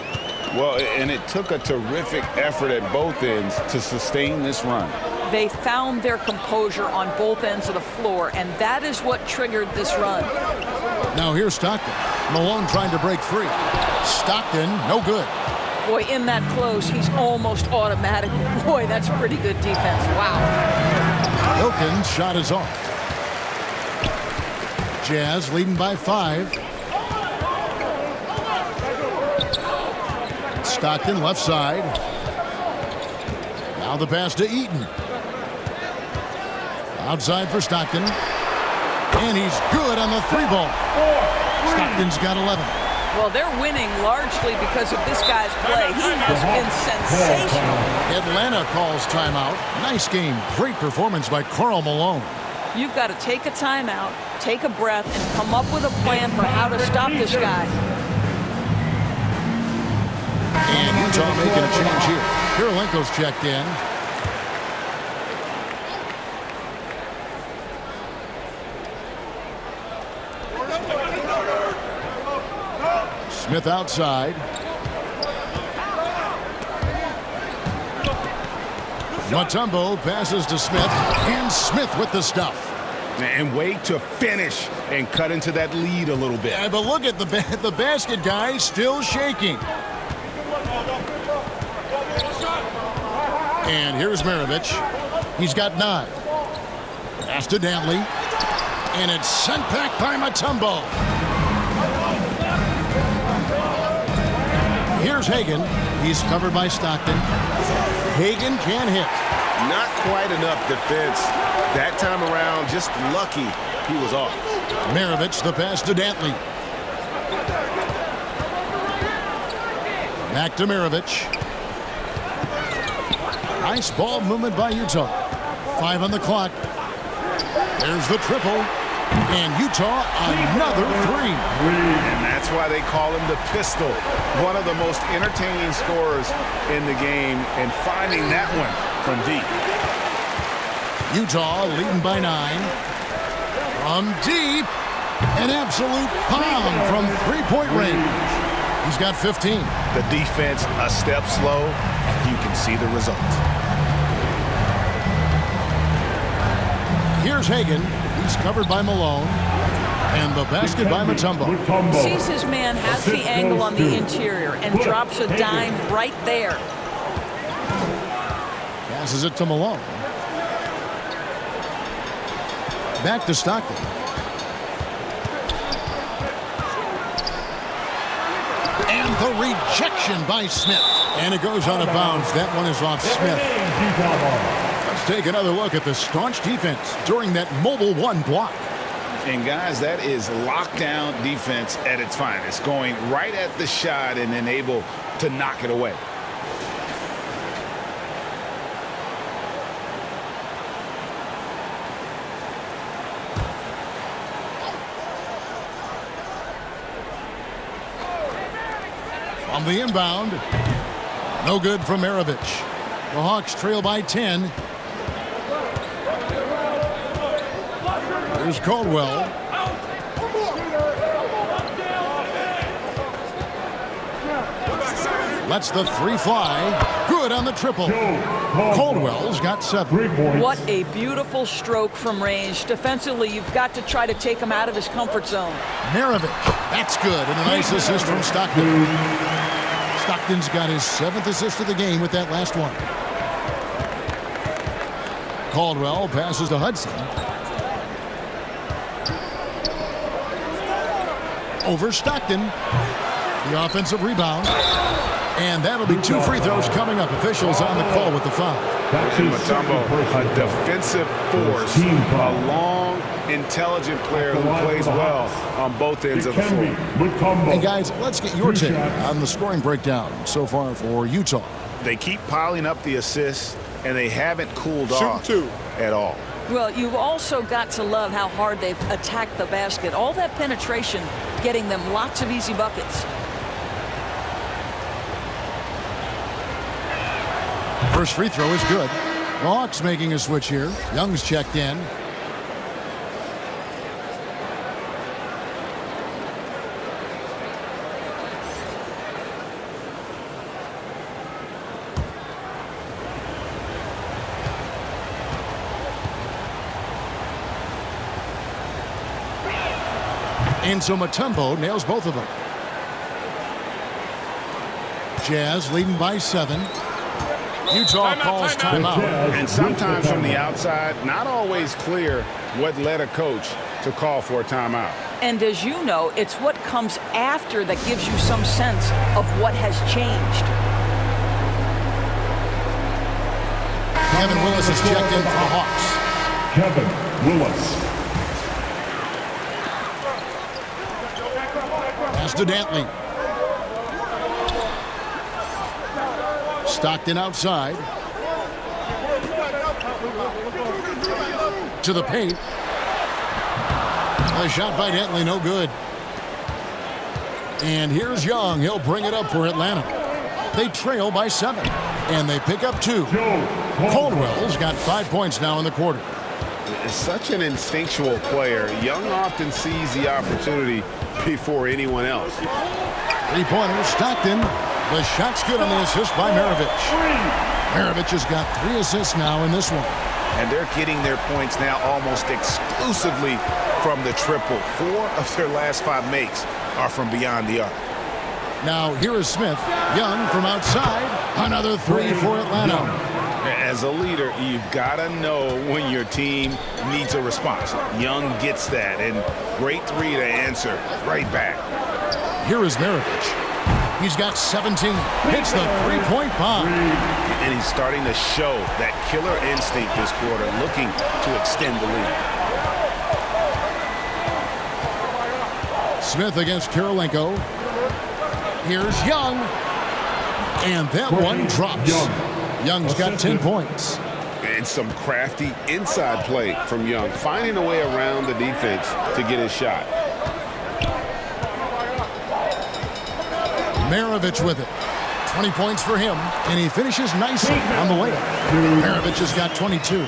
Well, and it took a terrific effort at both ends to sustain this run. They found their composure on both ends of the floor, and that is what triggered this run. Now here's Stockton. Malone trying to break free. Stockton, no good. Boy, in that close, he's almost automatic. Boy, that's pretty good defense. Wow. Wilkins' shot is off. Jazz leading by 5. Stockton left side. Now the pass to Eaton. Outside for Stockton. And he's good on the 3-ball. Stockton's got 11. Well, they're winning largely because of this guy's play. He has been sensational. Atlanta calls timeout. Nice game. Great performance by Karl Malone. You've got to take a timeout, take a breath, and come up with a plan for how to stop this guy. And Utah making a change here. Kirilenko's checked in. Smith outside. Mutombo passes to Smith, and Smith with the stuff. And wait to finish and cut into that lead a little bit. Yeah, but look at the basket guy still shaking. And here's Maravich. He's got 9. Pass to Dantley. And it's sent back by Mutombo. Here's Hagan. He's covered by Stockton. Hagan can hit. Not quite enough defense that time around. Just lucky he was off. Maravich, the pass to Dantley. Back to Maravich. Nice ball movement by Utah. 5 on the clock. There's the triple. And Utah, another 3. And that's why they call him the pistol. One of the most entertaining scorers in the game, and finding that one from deep. Utah leading by 9. From deep, an absolute bomb from 3-point range. He's got 15. The defense a step slow, and you can see the result. Here's Hagan. He's covered by Malone. And the basket by Mutombo. Sees his man, has the angle on the interior, and drops a dime right there. Passes it to Malone. Back to Stockton. And the rejection by Smith. And it goes out of bounds. That one is off Smith. Let's take another look at the staunch defense during that mobile 1 block. And guys, that is lockdown defense at its finest. Going right at the shot and then able to knock it away. On the inbound. No good from Maravich. The Hawks trail by 10. Here's Caldwell. Lets the 3 fly. Good on the triple. Caldwell's got 7. What a beautiful stroke from range. Defensively, you've got to try to take him out of his comfort zone. Maravich. That's good. And a nice assist from Stockton. Stockton's got his 7th assist of the game with that last one. Caldwell passes to Hudson. Over Stockton. The offensive rebound. And that'll be 2 free throws coming up. Officials on the call with the foul. Mutombo, a defensive force, a long, intelligent player who plays well on both ends of the floor. Hey guys, let's get your take on the scoring breakdown so far for Utah. They keep piling up the assists, and they haven't cooled off at all. Well, you've also got to love how hard they've attacked the basket. All that penetration, getting them lots of easy buckets. First free throw is good. The Hawks making a switch here. Young's checked in. And so Mutombo nails both of them. Jazz leading by 7. Utah calls timeout. And sometimes from the outside, not always clear what led a coach to call for a timeout. And as you know, it's what comes after that gives you some sense of what has changed. Kevin Willis is checked in for the Hawks. Kevin Willis. Pass to Dantley. Stockton outside. To the paint. A shot by Dantley, no good. And here's Young. He'll bring it up for Atlanta. They trail by 7. And they pick up 2. Caldwell's got 5 points now in the quarter. Is such an instinctual player. Young often sees the opportunity before anyone else. 3-pointer, Stockton. The shot's good on the assist by Maravich. Maravich has got 3 assists now in this one. And they're getting their points now almost exclusively from the triple. 4 of their last 5 makes are from beyond the arc. Now here is Smith. Young from outside. Another 3 for Atlanta. As a leader, you've got to know when your team needs a response. Young gets that, and great 3 to answer right back. Here is Maravich. He's got 17. Hits the 3-point bomb. And he's starting to show that killer instinct this quarter, looking to extend the lead. Smith against Kirilenko. Here's Young. And that one drops. Young's got 10 points. And some crafty inside play from Young, finding a way around the defense to get his shot. Maravich with it. 20 points for him, and he finishes nicely on the way. Maravich has got 22.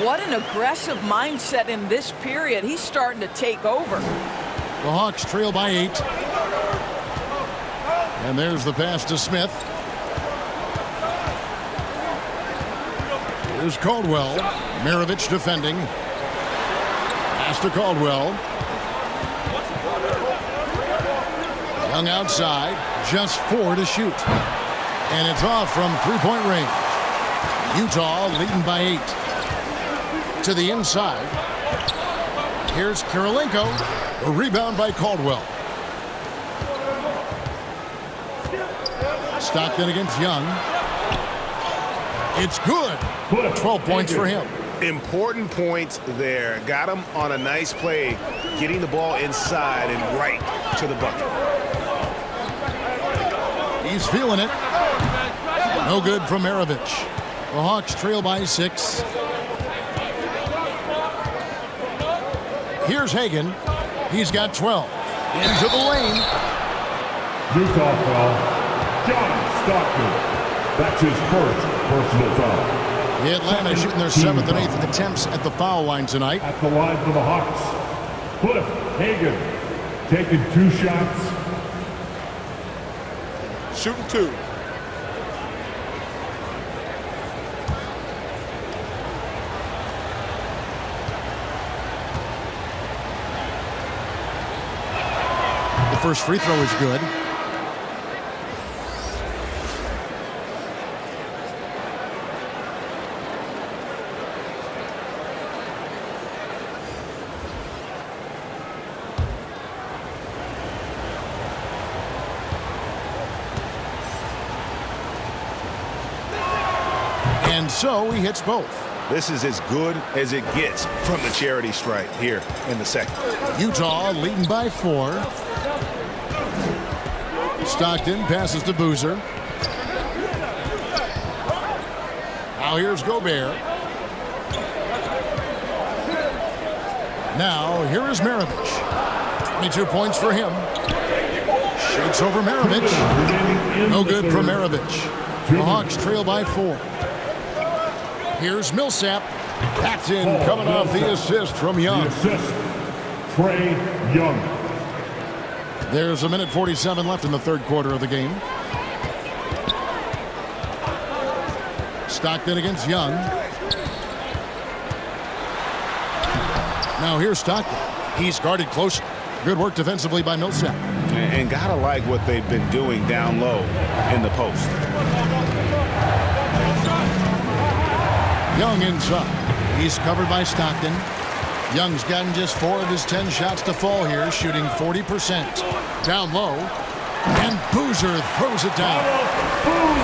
What an aggressive mindset in this period. He's starting to take over. The Hawks trail by 8. And there's the pass to Smith. Here's Caldwell. Maravich defending. Pass to Caldwell. Young outside. Just 4 to shoot. And it's off from 3-point range. Utah leading by 8. To the inside. Here's Kirilenko. A rebound by Caldwell. Stockton against Young. It's good. 12 points for him. Important points there. Got him on a nice play, getting the ball inside and right to the bucket. He's feeling it. No good from Maravich. The Hawks trail by 6. Here's Hagan. He's got 12. Into the lane. Utah foul. John Stockton. That's his first personal foul. The Atlanta shooting their 7th and 8th attempts at the foul line tonight. At the line for the Hawks, Cliff Hagan taking 2 shots. Shooting 2. The first free throw is good. And so he hits both. This is as good as it gets from the charity stripe here in the second. Utah leading by 4. Stockton passes to Boozer. Now here's Gobert. Now here is Maravich. 22 points for him. Shoots over Maravich. No good from Maravich. The Hawks trail by 4. Here's Millsap. That's in, coming off the assist from Young. The assist, Trae Young. There's 1:47 left in the third quarter of the game. Stockton against Young. Now here's Stockton. He's guarded close. Good work defensively by Millsap. And gotta like what they've been doing down low in the post. Young inside. He's covered by Stockton. Young's gotten just 4 of his 10 shots to fall here, shooting 40%. Down low. And Boozer throws it down.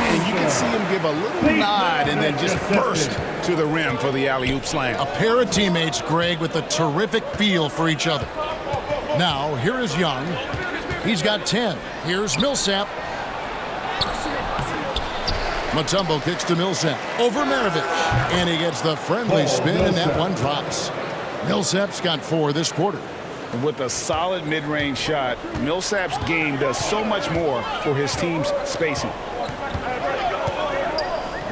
And you can see him give a little nod and then just burst to the rim for the alley-oop slam. A pair of teammates, Greg, with a terrific feel for each other. Now, here is Young. He's got 10. Here's Millsap. Mutombo kicks to Millsap. Over Maravich. And he gets the friendly spin, and that one drops. Millsap's got 4 this quarter. With a solid mid-range shot, Millsap's game does so much more for his team's spacing.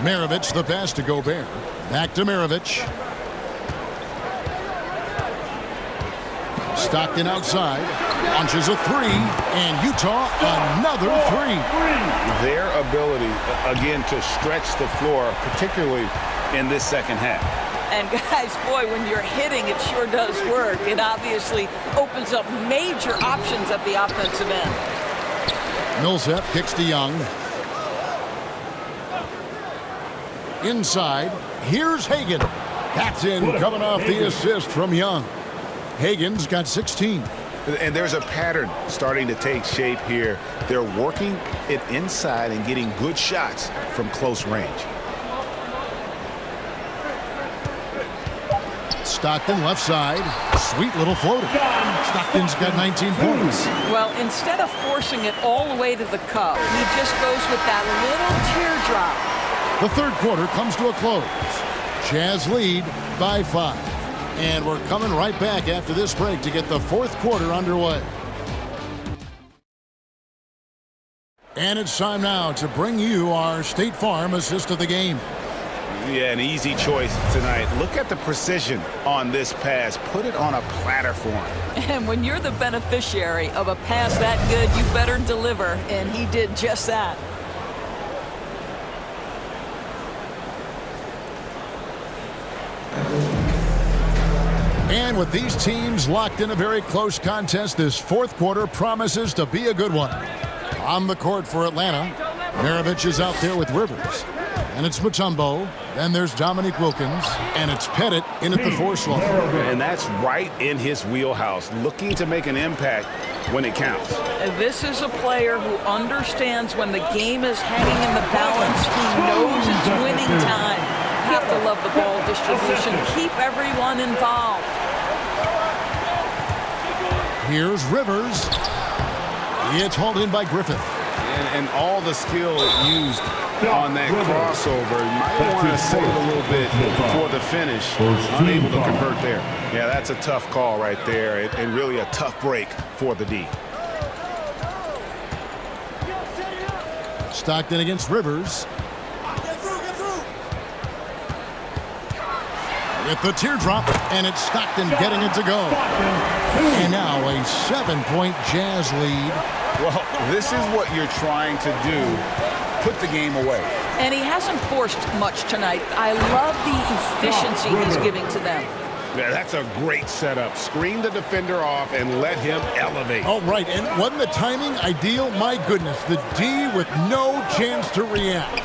Maravich, the pass to Gobert. Back to Maravich. Stockton outside. Launches a three, and Utah another three. Their ability, again, to stretch the floor, particularly in this second half. And guys, boy, when you're hitting, it sure does work. It obviously opens up major options at the offensive end. Millsap kicks to Young. Inside, here's Hagan. That's in, coming off the assist from Young. Hagan's got 16. And there's a pattern starting to take shape here. They're working it inside and getting good shots from close range. Stockton left side. Sweet little floater. Stockton's got 19 points. Well, instead of forcing it all the way to the cup, he just goes with that little teardrop. The third quarter comes to a close. Jazz lead by 5. And we're coming right back after this break to get the fourth quarter underway. And it's time now to bring you our State Farm assist of the game. Yeah, an easy choice tonight. Look at the precision on this pass. Put it on a platter for him. And when you're the beneficiary of a pass that good, you better deliver. And he did just that. And with these teams locked in a very close contest, this fourth quarter promises to be a good one. On the court for Atlanta, Maravich is out there with Rivers. And it's Mutombo. Then there's Dominique Wilkins. And it's Pettit in at the 4 slot. And that's right in his wheelhouse, looking to make an impact when it counts. This is a player who understands when the game is hanging in the balance. He knows it's winning time. Have to love the ball distribution. Keep everyone involved. Here's Rivers. It's hauled in by Griffith. And all the skill used on that crossover. You might want to save a little bit for the finish. Unable to convert there. Yeah, that's a tough call right there, and really a tough break for the D. Stockton against Rivers. With the teardrop, and it's Stockton getting it to go. And now a 7-point Jazz lead. Well, this is what you're trying to do. Put the game away. And he hasn't forced much tonight. I love the efficiency he's giving to them. Yeah, that's a great setup. Screen the defender off and let him elevate. Oh, right. And wasn't the timing ideal? My goodness, the D with no chance to react.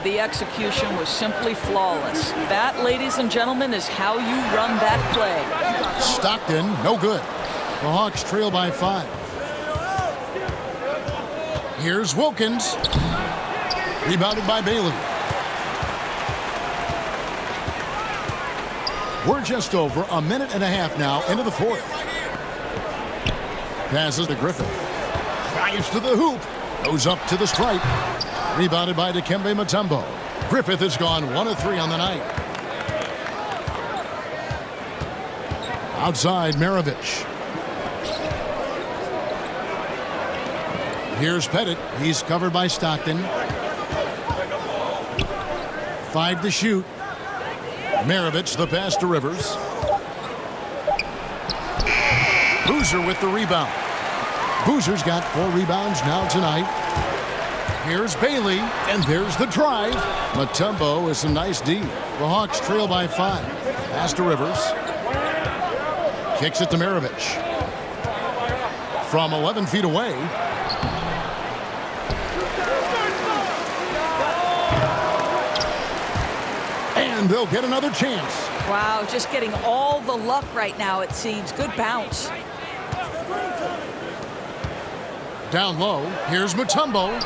The execution was simply flawless. That, ladies and gentlemen, is how you run that play. Stockton, no good. The Hawks trail by 5. Here's Wilkins. Rebounded by Bailey. We're just over a minute and a half now into the fourth. Passes to Griffith. Drives to the hoop. Goes up to the stripe. Rebounded by Dikembe Mutombo. Griffith has gone 1 of 3 on the night. Outside, Maravich. Here's Pettit. He's covered by Stockton. 5 to shoot. Maravich, the pass to Rivers. Boozer with the rebound. Boozer's got 4 rebounds now tonight. Here's Bailey, and there's the drive. Mutombo is a nice D. The Hawks trail by 5. Pass to Rivers. Kicks it to Maravich. From 11 feet away. And they'll get another chance. Wow, just getting all the luck right now, it seems. Good bounce. Down low, here's Mutombo.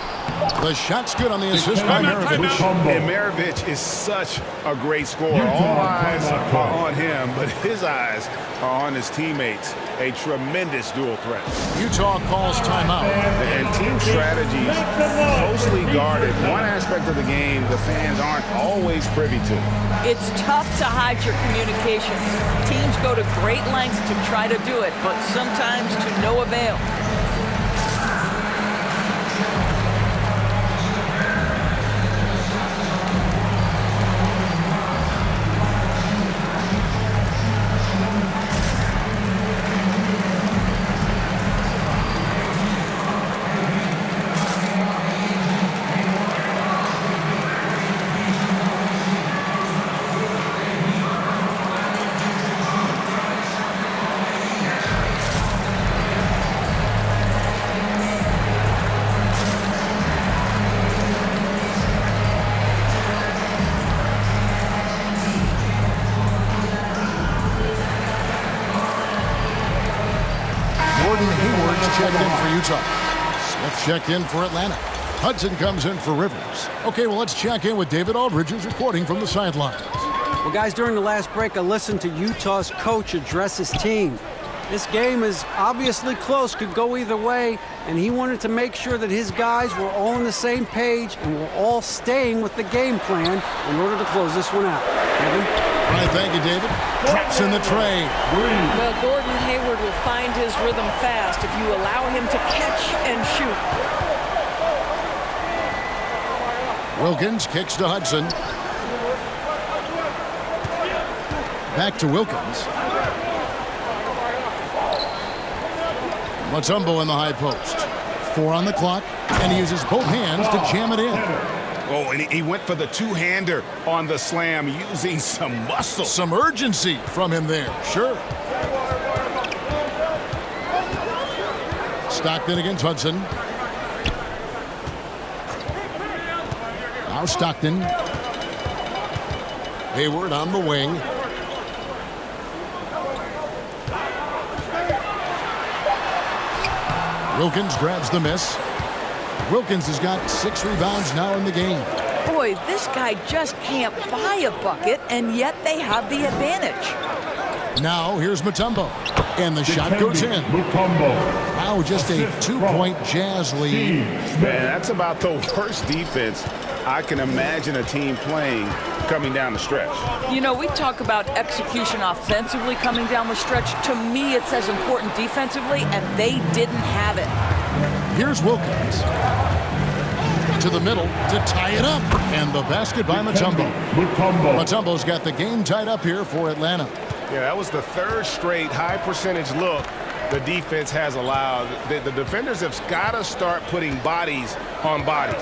The shot's good on the assist by Maravich. And Maravich is such a great scorer. All eyes are on him, but his eyes are on his teammates. A tremendous dual threat. Utah calls timeout. And team strategies closely guarded. One aspect of the game the fans aren't always privy to. It's tough to hide your communications. Teams go to great lengths to try to do it, but sometimes to no avail. Utah. Smith checked in for Atlanta. Hudson comes in for Rivers. Okay, well, let's check in with David Aldridge, who's reporting from the sidelines. Well, guys, during the last break, I listened to Utah's coach address his team. This game is obviously close, could go either way, and he wanted to make sure that his guys were all on the same page and were all staying with the game plan in order to close this one out. Kevin? All right, thank you, David. Drops in the tray. Well, Gordon Hayward will find his rhythm fast if you allow him to catch and shoot. Wilkins kicks to Hudson. Back to Wilkins. Mutombo in the high post. 4 on the clock, and he uses both hands to jam it in. Oh, and he went for the two-hander on the slam, using some muscle. Some urgency from him there, sure. Stockton against Hudson. Now Stockton. Hayward on the wing. Wilkins grabs the miss. Wilkins has got 6 rebounds now in the game. Boy, this guy just can't buy a bucket, and yet they have the advantage. Now here's Mutombo, and the shot goes in. Wow, just a 2-point Jazz lead. Man, that's about the worst defense I can imagine a team playing coming down the stretch. You know, we talk about execution offensively coming down the stretch. To me, it's as important defensively, and they didn't have it. Here's Wilkins. To the middle to tie it up. And the basket by Mutombo. Mutombo's got the game tied up here for Atlanta. Yeah, that was the 3rd straight high-percentage look the defense has allowed. The defenders have got to start putting bodies on bodies.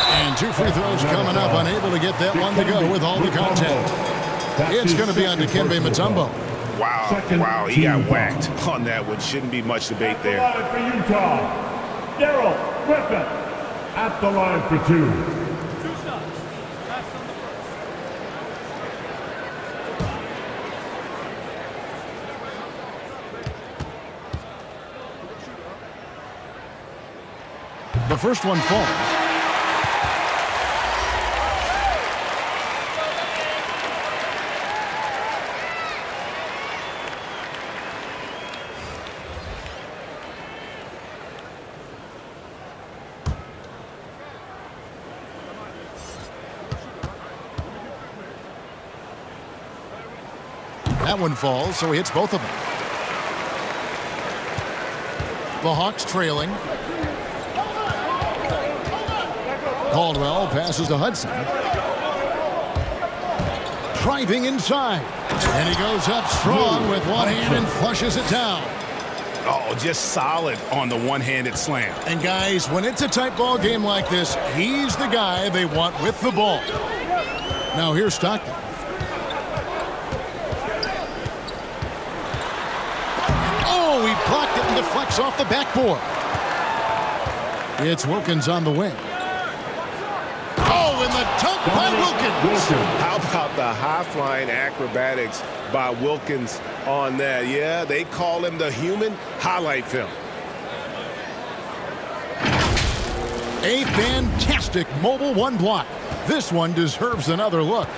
And 2 free throws coming up, unable to get that one to go with all the contact. It's going to be on Dikembe Mutombo. Wow, he got whacked on that one. Shouldn't be much debate there. For Utah, Daryl Griffin at the line for 2. The first one falls. That one falls, so he hits both of them. The Hawks trailing. Caldwell passes to Hudson. Driving inside. And he goes up strong with one hand and flushes it down. Oh, just solid on the one-handed slam. And guys, when it's a tight ball game like this, he's the guy they want with the ball. Now here's Stockton. Oh, he blocked it and deflects off the backboard. It's Wilkins on the wing. Oh, and the dunk by Wilkins. How about the high-flying acrobatics by Wilkins on that? Yeah, they call him the human highlight film. A fantastic mobile one block. This one deserves another look.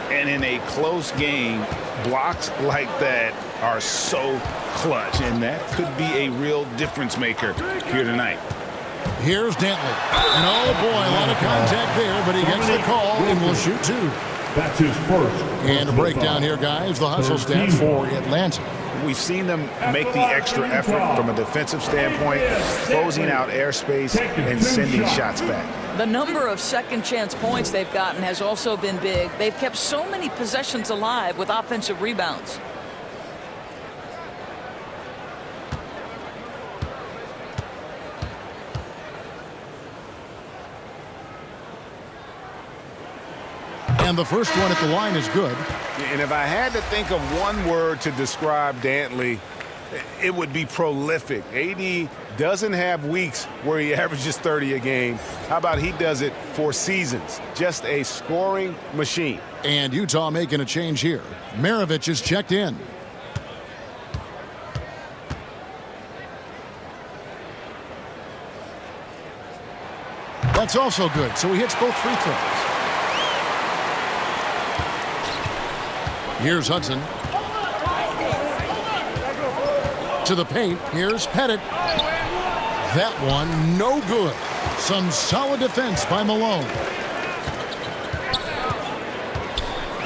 And in a close game, blocks like that are so clutch, and that could be a real difference maker here tonight. Here's Dantley. And oh boy, a lot of contact there, but he gets the call and will shoot 2. That's his first. And a breakdown here, guys. The hustle stats for Atlanta. We've seen them make the extra effort from a defensive standpoint, closing out airspace and sending shots back. The number of second chance points they've gotten has also been big. They've kept so many possessions alive with offensive rebounds. And the first one at the line is good. And if I had to think of one word to describe Dantley, it would be prolific. AD doesn't have weeks where he averages 30 a game. How about he does it for seasons? Just a scoring machine. And Utah making a change here. Maravich is checked in. That's also good, so he hits both free throws. Here's Hudson. To the paint, here's Pettit. That one, no good. Some solid defense by Malone.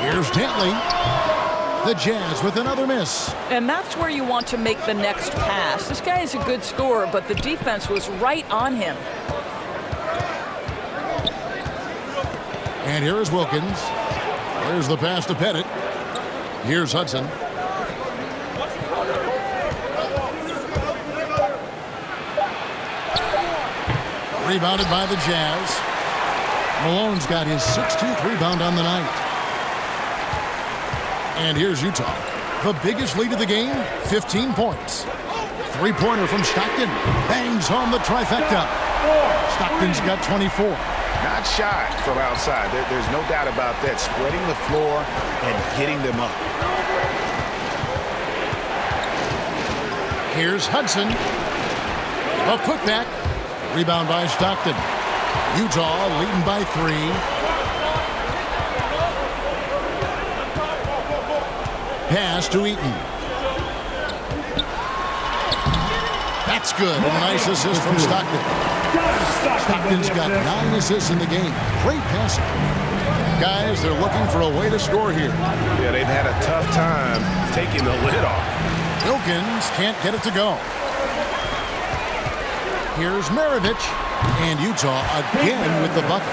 Here's Dantley. The Jazz with another miss. And that's where you want to make the next pass. This guy is a good scorer, but the defense was right on him. And here is Wilkins. There's the pass to Pettit. Here's Hudson. Rebounded by the Jazz. Malone's got his 16th rebound on the night. And here's Utah. The biggest lead of the game, 15 points. Three-pointer from Stockton. Bangs home the trifecta. Stockton's got 24. Not shy from outside. There's no doubt about that. Spreading the floor and getting them up. Here's Hudson. A putback. Rebound by Stockton. Utah leading by 3. Pass to Eaton. That's good. And a nice assist from Stockton. Stockton's got 9 assists in the game. Great passing. Guys, they're looking for a way to score here. Yeah, they've had a tough time taking the lid off. Wilkins can't get it to go. Here's Maravich. And Utah again with the bucket.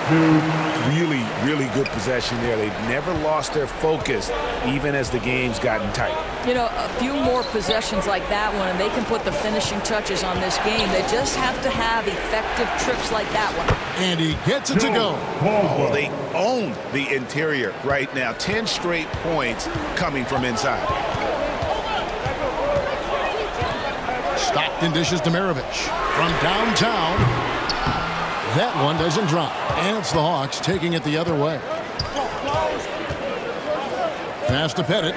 Really, really good possession there. They've never lost their focus, even as the game's gotten tight. You know, a few more possessions like that one, and they can put the finishing touches on this game. They just have to have effective trips like that one. And he gets it to go. Oh, they own the interior right now. 10 straight points coming from inside. Stockton dishes to Maravich. From downtown. That one doesn't drop. And it's the Hawks taking it the other way. Pass to Pettit.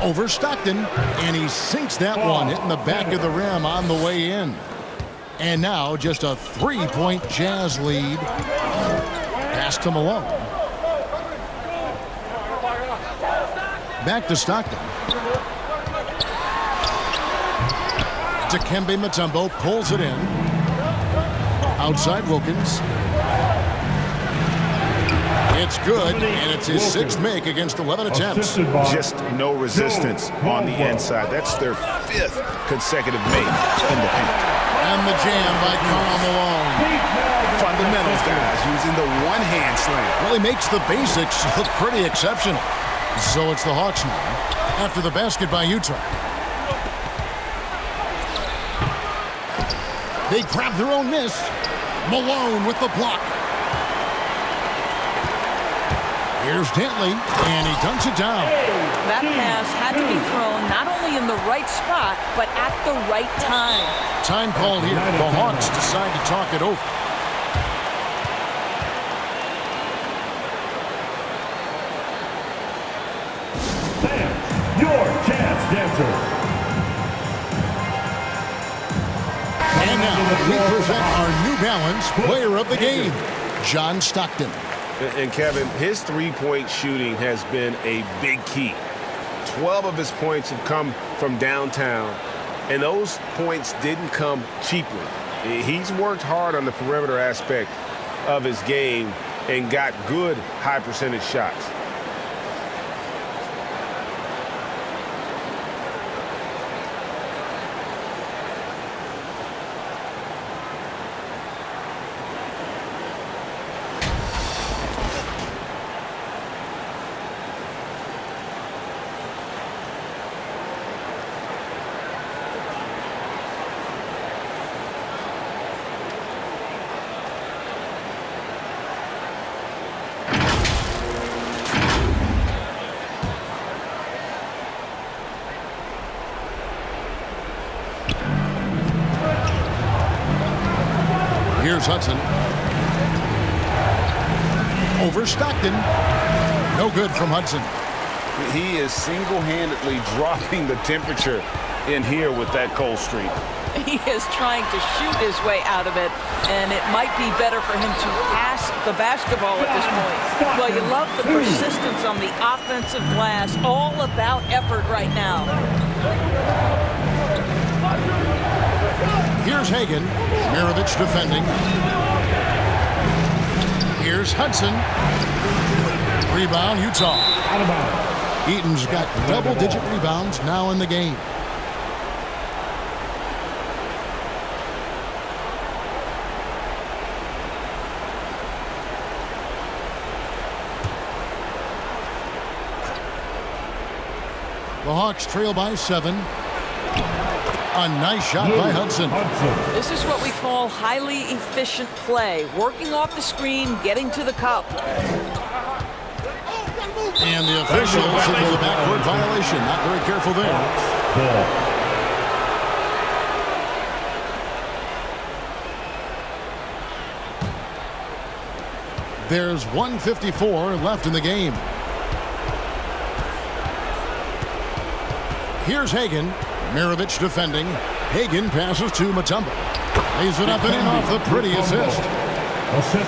Over Stockton. And he sinks that one, hitting the back of the rim on the way in. And now just a 3-point Jazz lead. Pass to Malone. Back to Stockton. Dikembe Mutombo pulls it in. Outside Wilkins. It's good, and it's his 6th make against 11 attempts. Just no resistance on the inside. That's their 5th consecutive make in the paint. And the jam by Karl Malone. Fundamentals, guys, using the one-hand slam. Well, he makes the basics look pretty exceptional. So it's the Hawks now, after the basket by Utah. They grab their own miss. Malone with the block. Here's Dantley, and he dunks it down. That pass had to be thrown not only in the right spot, but at the right time. Time called here. The Hawks decide to talk it over. Fans, your chance dancer. And now we present our New Balance player of the game, John Stockton. And Kevin, his three-point shooting has been a big key. 12 of his points have come from downtown, and those points didn't come cheaply. He's worked hard on the perimeter aspect of his game and got good high-percentage shots. Here's Hudson. Over Stockton. No good from Hudson. He is single-handedly dropping the temperature in here with that cold streak. He is trying to shoot his way out of it, and it might be better for him to pass the basketball at this point. Well, you love the persistence on the offensive glass. All about effort right now. Here's Hagan. Maravich defending. Here's Hudson. Rebound, Utah. Eaton's got double-digit rebounds now in the game. The Hawks trail by 7. A nice shot by Hudson. This is what we call highly efficient play. Working off the screen, getting to the cup. And the official signaled a backcourt violation. Not very careful there. There's 1:54 left in the game. Here's Hagan. Maravich defending. Hagan passes to Mutombo. Lays it up and in off the pretty assist.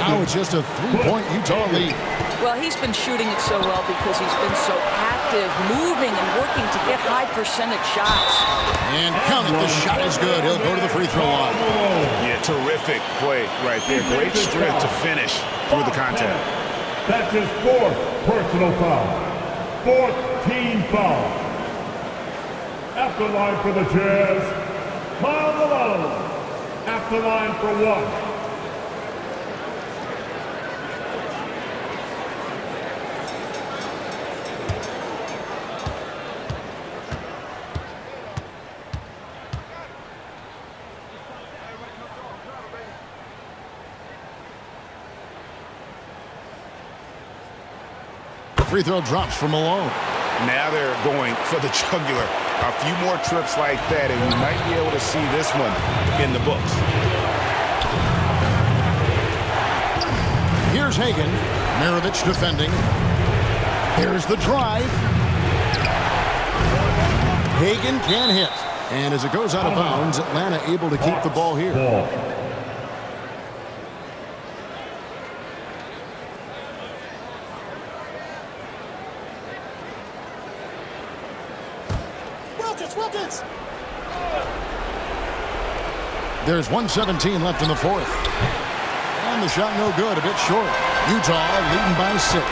Now it's just a 3-point Utah lead. Well, he's been shooting it so well because he's been so active, moving and working to get high percentage shots. And count it, the shot is good. He'll go to the free throw line. Yeah, terrific play right there. Great strength to finish through the contact. That's his 4th personal foul. 4th team foul. At the line for the Jazz, Kyle Malone. At the line for 1. Free throw drops for Malone. Now they're going for the jugular. A few more trips like that, and we might be able to see this one in the books. Here's Hagan. Maravich defending. Here's the drive. Hagan can hit. And as it goes out of bounds, Atlanta able to keep the ball here. There's 1:17 left in the 4th. And the shot no good, a bit short. Utah leading by 6.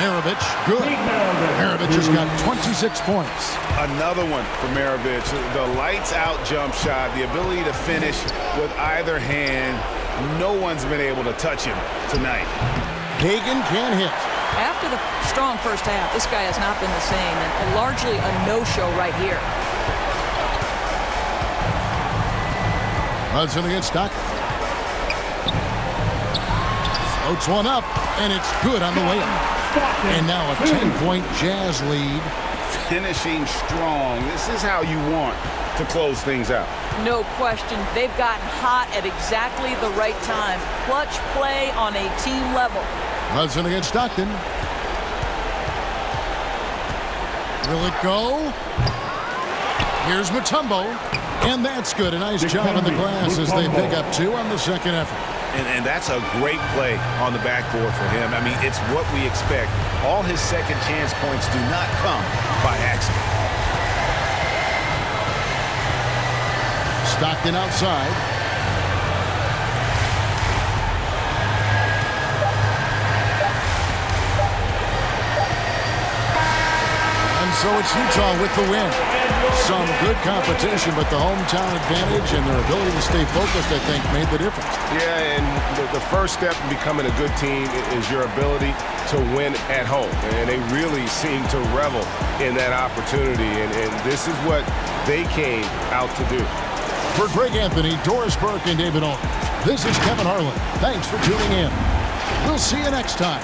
Maravich, good. Maravich has got 26 points. Another one for Maravich. The lights-out jump shot, the ability to finish with either hand. No one's been able to touch him tonight. Hagan can hit. After the strong first half, this guy has not been the same, and largely a no-show right here. Hudson against Stockton. Floats one up, and it's good on the way up. And now a 10-point Jazz lead. Finishing strong. This is how you want to close things out. No question. They've gotten hot at exactly the right time. Clutch play on a team level. Hudson against Stockton. Will it go? Here's Mutombo. And that's good. A nice job in the glass as they pick up 2 on the second effort. And that's a great play on the backboard for him. I mean, it's what we expect. All his second chance points do not come by accident. Stockton outside. And so it's Utah with the win. Some good competition, but the hometown advantage and their ability to stay focused, I think, made the difference. Yeah, and the first step in becoming a good team is your ability to win at home. And they really seem to revel in that opportunity. And this is what they came out to do. For Greg Anthony, Doris Burke, and David Aldridge, this is Kevin Harlan. Thanks for tuning in. We'll see you next time.